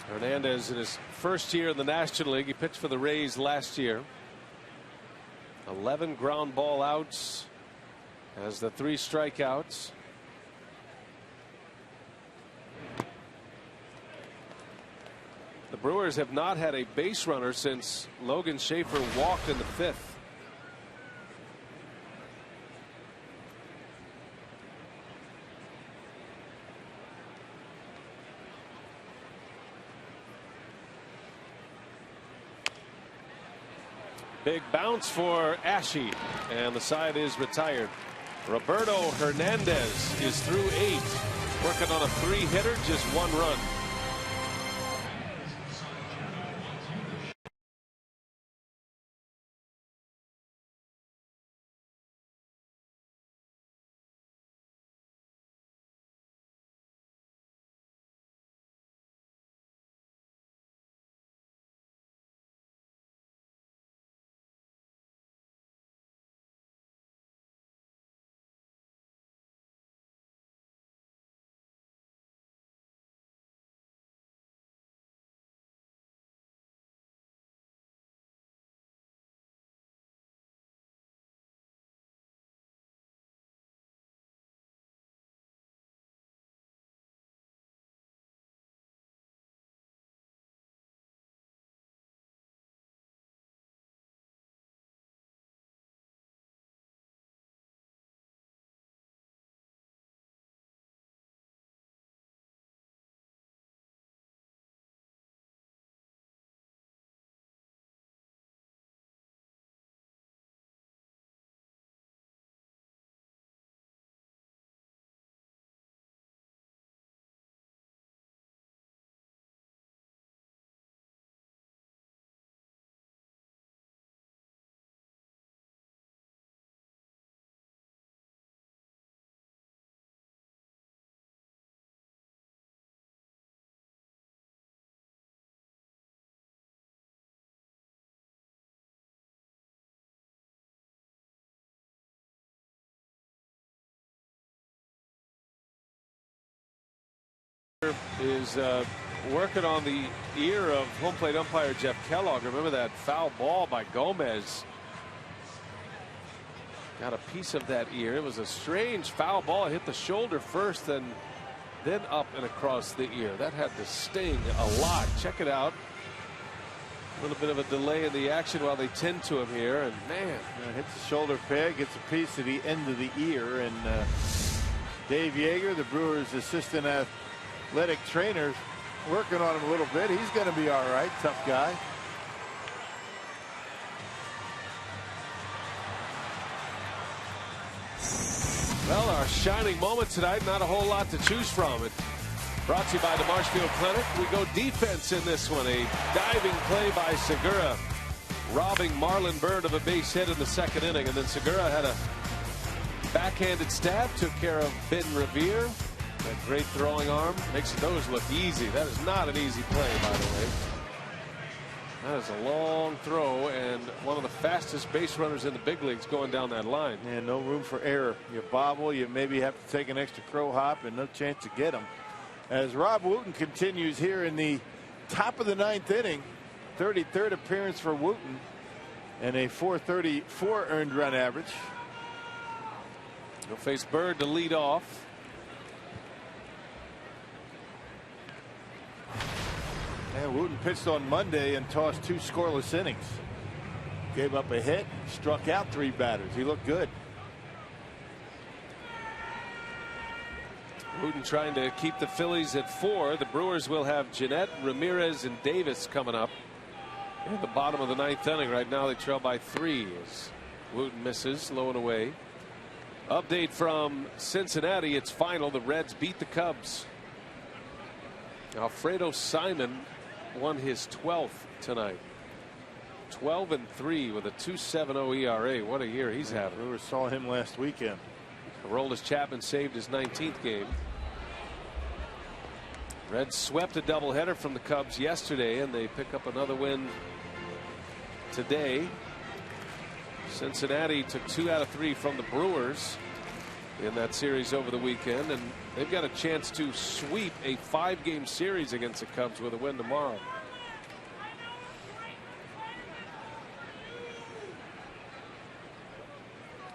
G: Hernandez in his first year in the National League. He pitched for the Rays last year. 11 ground ball outs as the 3 strikeouts. The Brewers have not had a base runner since Logan Schaefer walked in the 5th. Big bounce for Ashe, and the side is retired. Roberto Hernandez is through 8, working on a 3-hitter, just 1 run. Is working on the ear of home plate umpire Jeff Kellogg. Remember that foul ball by Gomez? Got a piece of that ear. It was a strange foul ball. It hit the shoulder first and then up and across the ear. That had to sting a lot. Check it out. A little bit of a delay in the action while they tend to him here. And man,
C: hits the shoulder pad, gets a piece of the end of the ear. And Dave Yeager, the Brewers assistant athletic trainer, working on him a little bit. He's going to be all right. Tough guy.
G: Well, our shining moment tonight, not a whole lot to choose from. It brought to you by the Marshfield Clinic. We go defense in this one. A diving play by Segura, robbing Marlon Byrd of a base hit in the 2nd inning. And then Segura had a backhanded stab, took care of Ben Revere. That great throwing arm makes those look easy. That is not an easy play, by the way. That is a long throw, and one of the fastest base runners in the big leagues going down that line.
C: And no room for error. You bobble, you maybe have to take an extra crow hop, and no chance to get him. As Rob Wooten continues here in the top of the 9th inning, 33rd appearance for Wooten, and a .434 earned run average.
G: He'll face Bird to lead off.
C: And Wooten pitched on Monday and tossed 2 scoreless innings. Gave up a hit, struck out 3 batters. He looked good.
G: Wooten trying to keep the Phillies at 4. The Brewers will have Jeanette, Ramirez, and Davis coming up in the bottom of the 9th inning. Right now they trail by 3 as Wooten misses, low and away. Update from Cincinnati. It's final. The Reds beat the Cubs. Alfredo Simon won his 12th tonight. 12-3 with a 2.70 ERA. What a year he's having.
C: Brewers saw him last weekend.
G: Aroldis Chapman saved his 19th game. Reds swept a doubleheader from the Cubs yesterday, and they pick up another win today. Cincinnati took 2 out of 3 from the Brewers in that series over the weekend, and they've got a chance to sweep a 5-game series against the Cubs with a win tomorrow.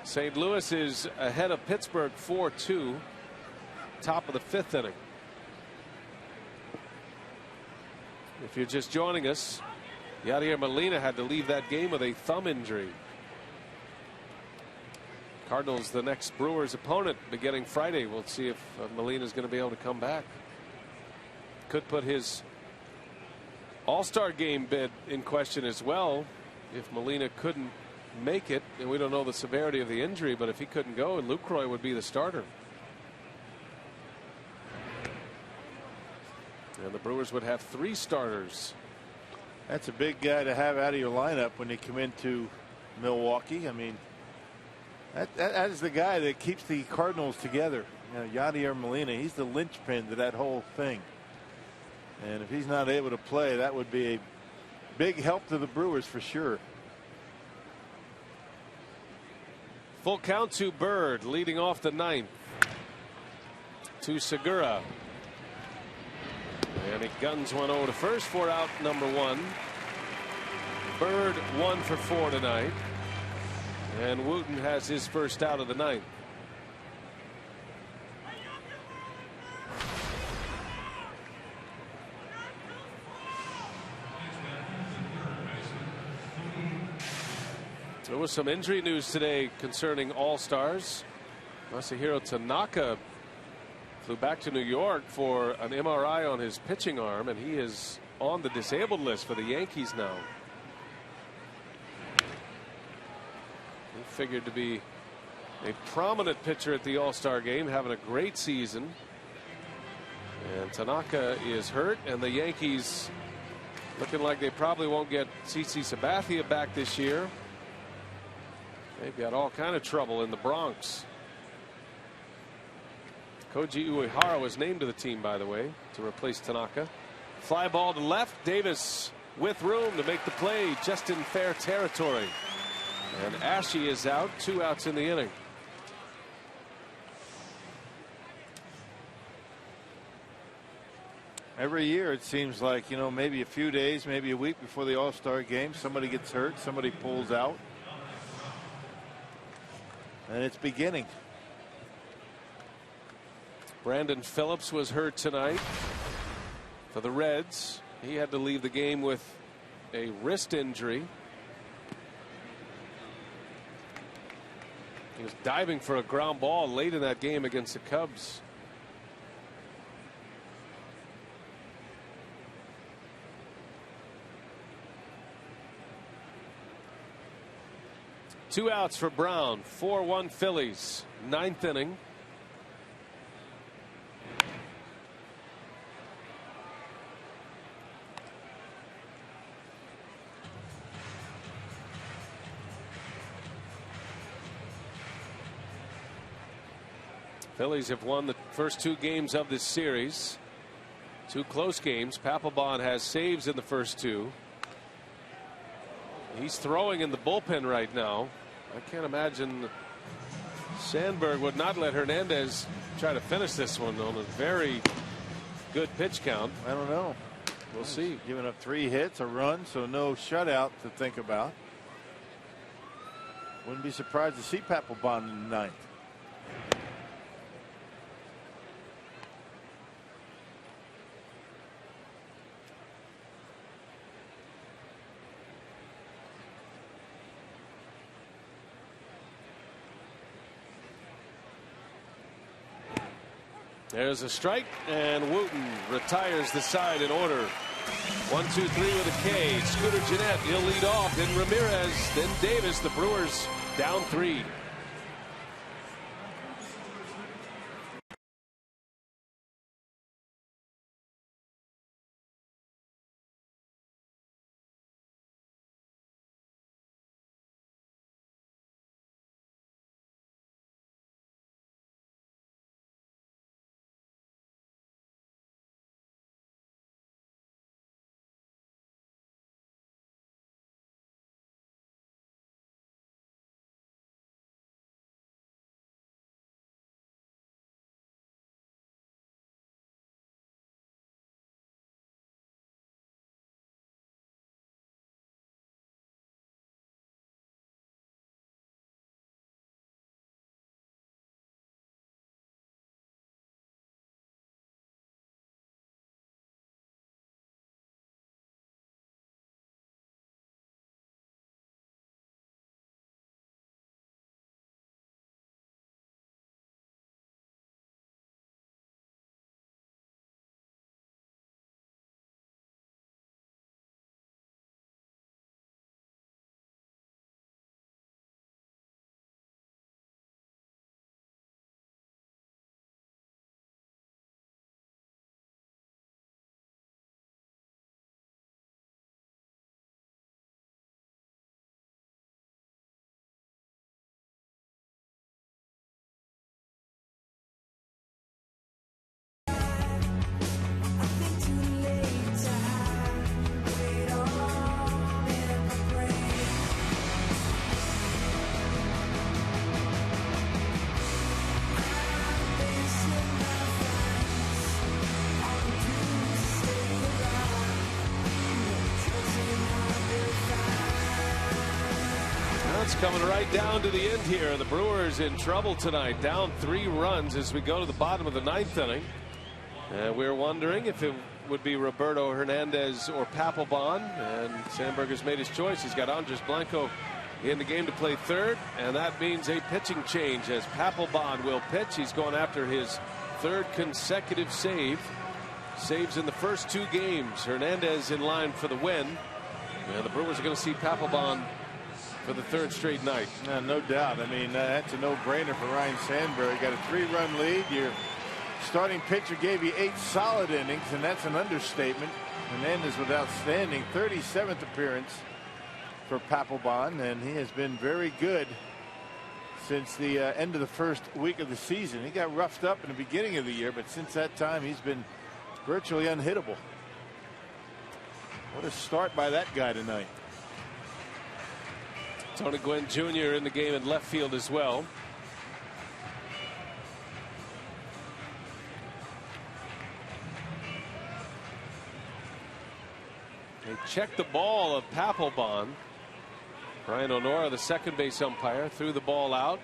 G: St. Louis is ahead of Pittsburgh 4-2, top of the 5th inning. If you're just joining us, Yadier Molina had to leave that game with a thumb injury. Cardinals the next Brewers opponent beginning Friday. We'll see if Molina is going to be able to come back. Could put his All-Star game bid in question as well if Molina couldn't make it, and we don't know the severity of the injury, but if he couldn't go, and Lucroy would be the starter. And the Brewers would have 3 starters.
C: That's a big guy to have out of your lineup when you come into Milwaukee. I mean, that is the guy that keeps the Cardinals together. You know, Yadier Molina, he's the linchpin to that whole thing. And if he's not able to play, that would be a big help to the Brewers for sure.
G: Full count to Bird leading off the 9th. To Segura. And he guns one over to first for out number 1. Bird 1 for 4 tonight. And Wooten has his first out of the 9th. There was some injury news today concerning All-Stars. Masahiro Tanaka flew back to New York for an MRI on his pitching arm, and he is on the disabled list for the Yankees now. He figured to be a prominent pitcher at the All-Star game, having a great season. And Tanaka is hurt, and the Yankees looking like they probably won't get CC Sabathia back this year. They've got all kind of trouble in the Bronx. Koji Uehara was named to the team, by the way, to replace Tanaka. Fly ball to left. Davis with room to make the play, just in fair territory. And Ashe is out. 2 outs in the inning.
C: Every year it seems like, you know, maybe a few days, maybe a week before the All-Star game, somebody gets hurt, somebody pulls out. And it's beginning.
G: Brandon Phillips was hurt tonight for the Reds. He had to leave the game with a wrist injury. He was diving for a ground ball late in that game against the Cubs. Two outs for Brown. 4-1 Phillies. 9th inning. Phillies have won the first 2 games of this series. 2 close games. Papelbon has saves in the first 2. He's throwing in the bullpen right now. I can't imagine Sandberg would not let Hernandez try to finish this one on a very good pitch count.
C: I don't know.
G: We'll see.
C: Giving up 3 hits, a run, so no shutout to think about. Wouldn't be surprised to see Papelbon in the 9th.
G: There's a strike, and Wooten retires the side in order. 1-2-3 with a K. Scooter Gennett, he'll lead off. Then Ramirez, then Davis. The Brewers down 3. It's coming right down to the end here. The Brewers in trouble tonight, down 3 runs as we go to the bottom of the 9th inning. And we're wondering if it would be Roberto Hernandez or Papelbon. And Sandberg has made his choice. He's got Andres Blanco in the game to play third. And that means a pitching change as Papelbon will pitch. He's going after his 3rd consecutive save. Saves in the first 2 games. Hernandez in line for the win. And the Brewers are going to see Papelbon for the 3rd straight night.
C: No doubt. I mean, that's a no-brainer for Ryne Sandberg. Got a 3-run lead. Your starting pitcher gave you 8 solid innings, and that's an understatement. Hernandez with outstanding 37th appearance for Papelbon, and he has been very good since the end of the first week of the season. He got roughed up in the beginning of the year, but since that time he's been virtually unhittable. What a start by that guy tonight.
G: Tony Gwynn Jr. in the game in left field as well. They checked the ball of Papelbon. Brian Honora, the second base umpire, threw the ball out.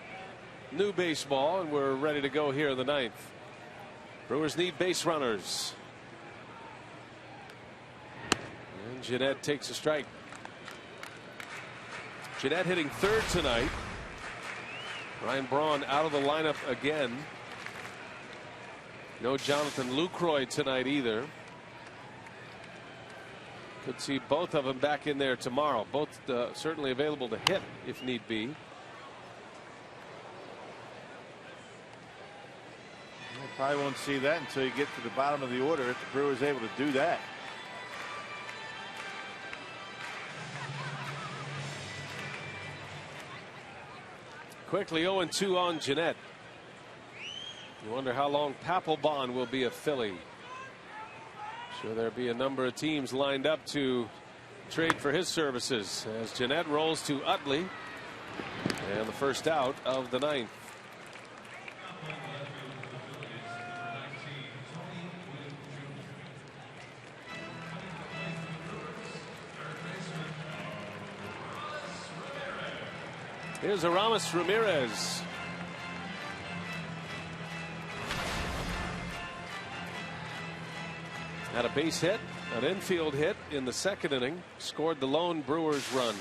G: New baseball, and we're ready to go here in the 9th. Brewers need base runners. And Gennett takes a strike. Gennett hitting 3rd tonight. Ryan Braun out of the lineup again. No Jonathan Lucroy tonight either. Could see both of them back in there tomorrow. Both certainly available to hit if need be.
C: You probably won't see that until you get to the bottom of the order if the Brewers able to do that.
G: Quickly 0-2 on Gennett. You wonder how long Papelbon will be a Philly. Sure, there'll be a number of teams lined up to trade for his services as Gennett rolls to Utley, and the first out of the 9th. Here's Aramis Ramirez. Had a base hit, an infield hit in the 2nd inning, scored the lone Brewers run.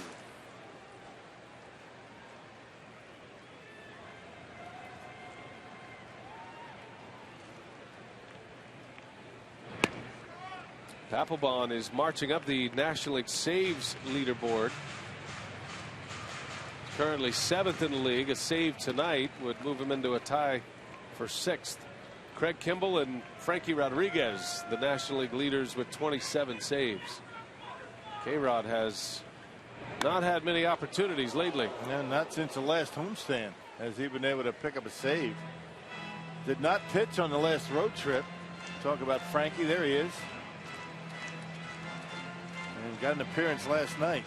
G: Papelbon is marching up the National League saves leaderboard. Currently 7th in the league. A save tonight would move him into a tie for 6th. Craig Kimbrel and Frankie Rodriguez, the National League leaders, with 27 saves. K-Rod has not had many opportunities lately.
C: Yeah, not since the last homestand has he been able to pick up a save. Did not pitch on the last road trip. Talk about Frankie. There he is. And got an appearance last night.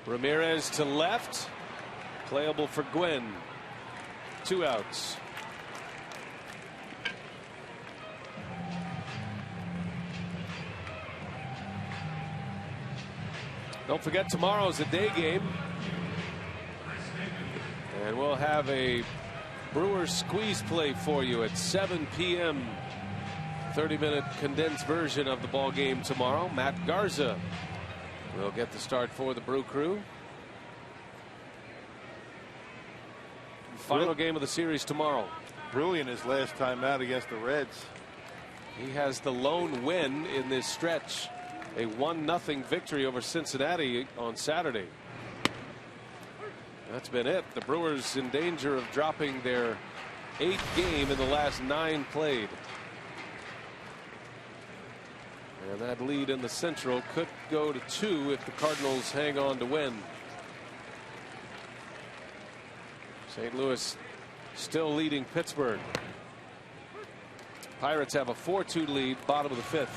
G: Ramirez to left. Playable for Gwynn. 2 outs. Don't forget, tomorrow's a day game. And we'll have a Brewers squeeze play for you at 7 p.m. 30-minute condensed version of the ball game tomorrow. Matt Garza will get the start for the Brew Crew. Final game of the series tomorrow.
C: Brilliant his last time out against the Reds.
G: He has the lone win in this stretch. A 1-0 victory over Cincinnati on Saturday. That's been it. The Brewers in danger of dropping their 8th game in the last 9 played. And that lead in the Central could go to 2 if the Cardinals hang on to win. St. Louis still leading Pittsburgh. Pirates have a 4-2 lead, bottom of the 5th.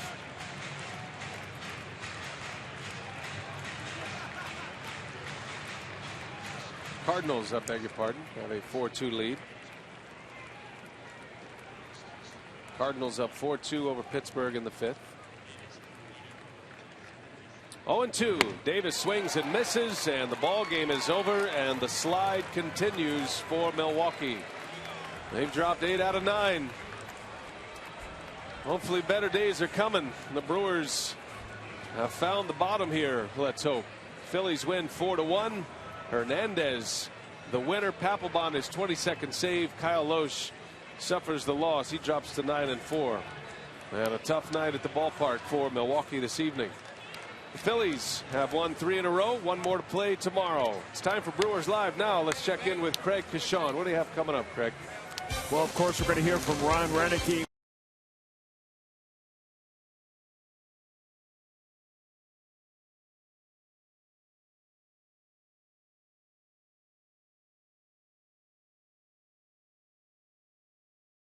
G: Cardinals, I beg your pardon, have a 4-2 lead. Cardinals up 4-2 over Pittsburgh in the 5th. 0-2. Davis swings and misses, and the ball game is over, and the slide continues for Milwaukee. They've dropped 8 out of 9. Hopefully better days are coming. The Brewers have found the bottom here, let's hope. Phillies win 4-1. Hernandez, the winner. Papelbon, his 22nd save. Kyle Loesch suffers the loss. He drops to 9-4. And a tough night at the ballpark for Milwaukee this evening. The Phillies have won 3 in a row. 1 more to play tomorrow. It's time for Brewers Live now. Let's check in with Craig Kishon. What do you have coming up, Craig?
D: Well, of course, we're going to hear from Ron Renneke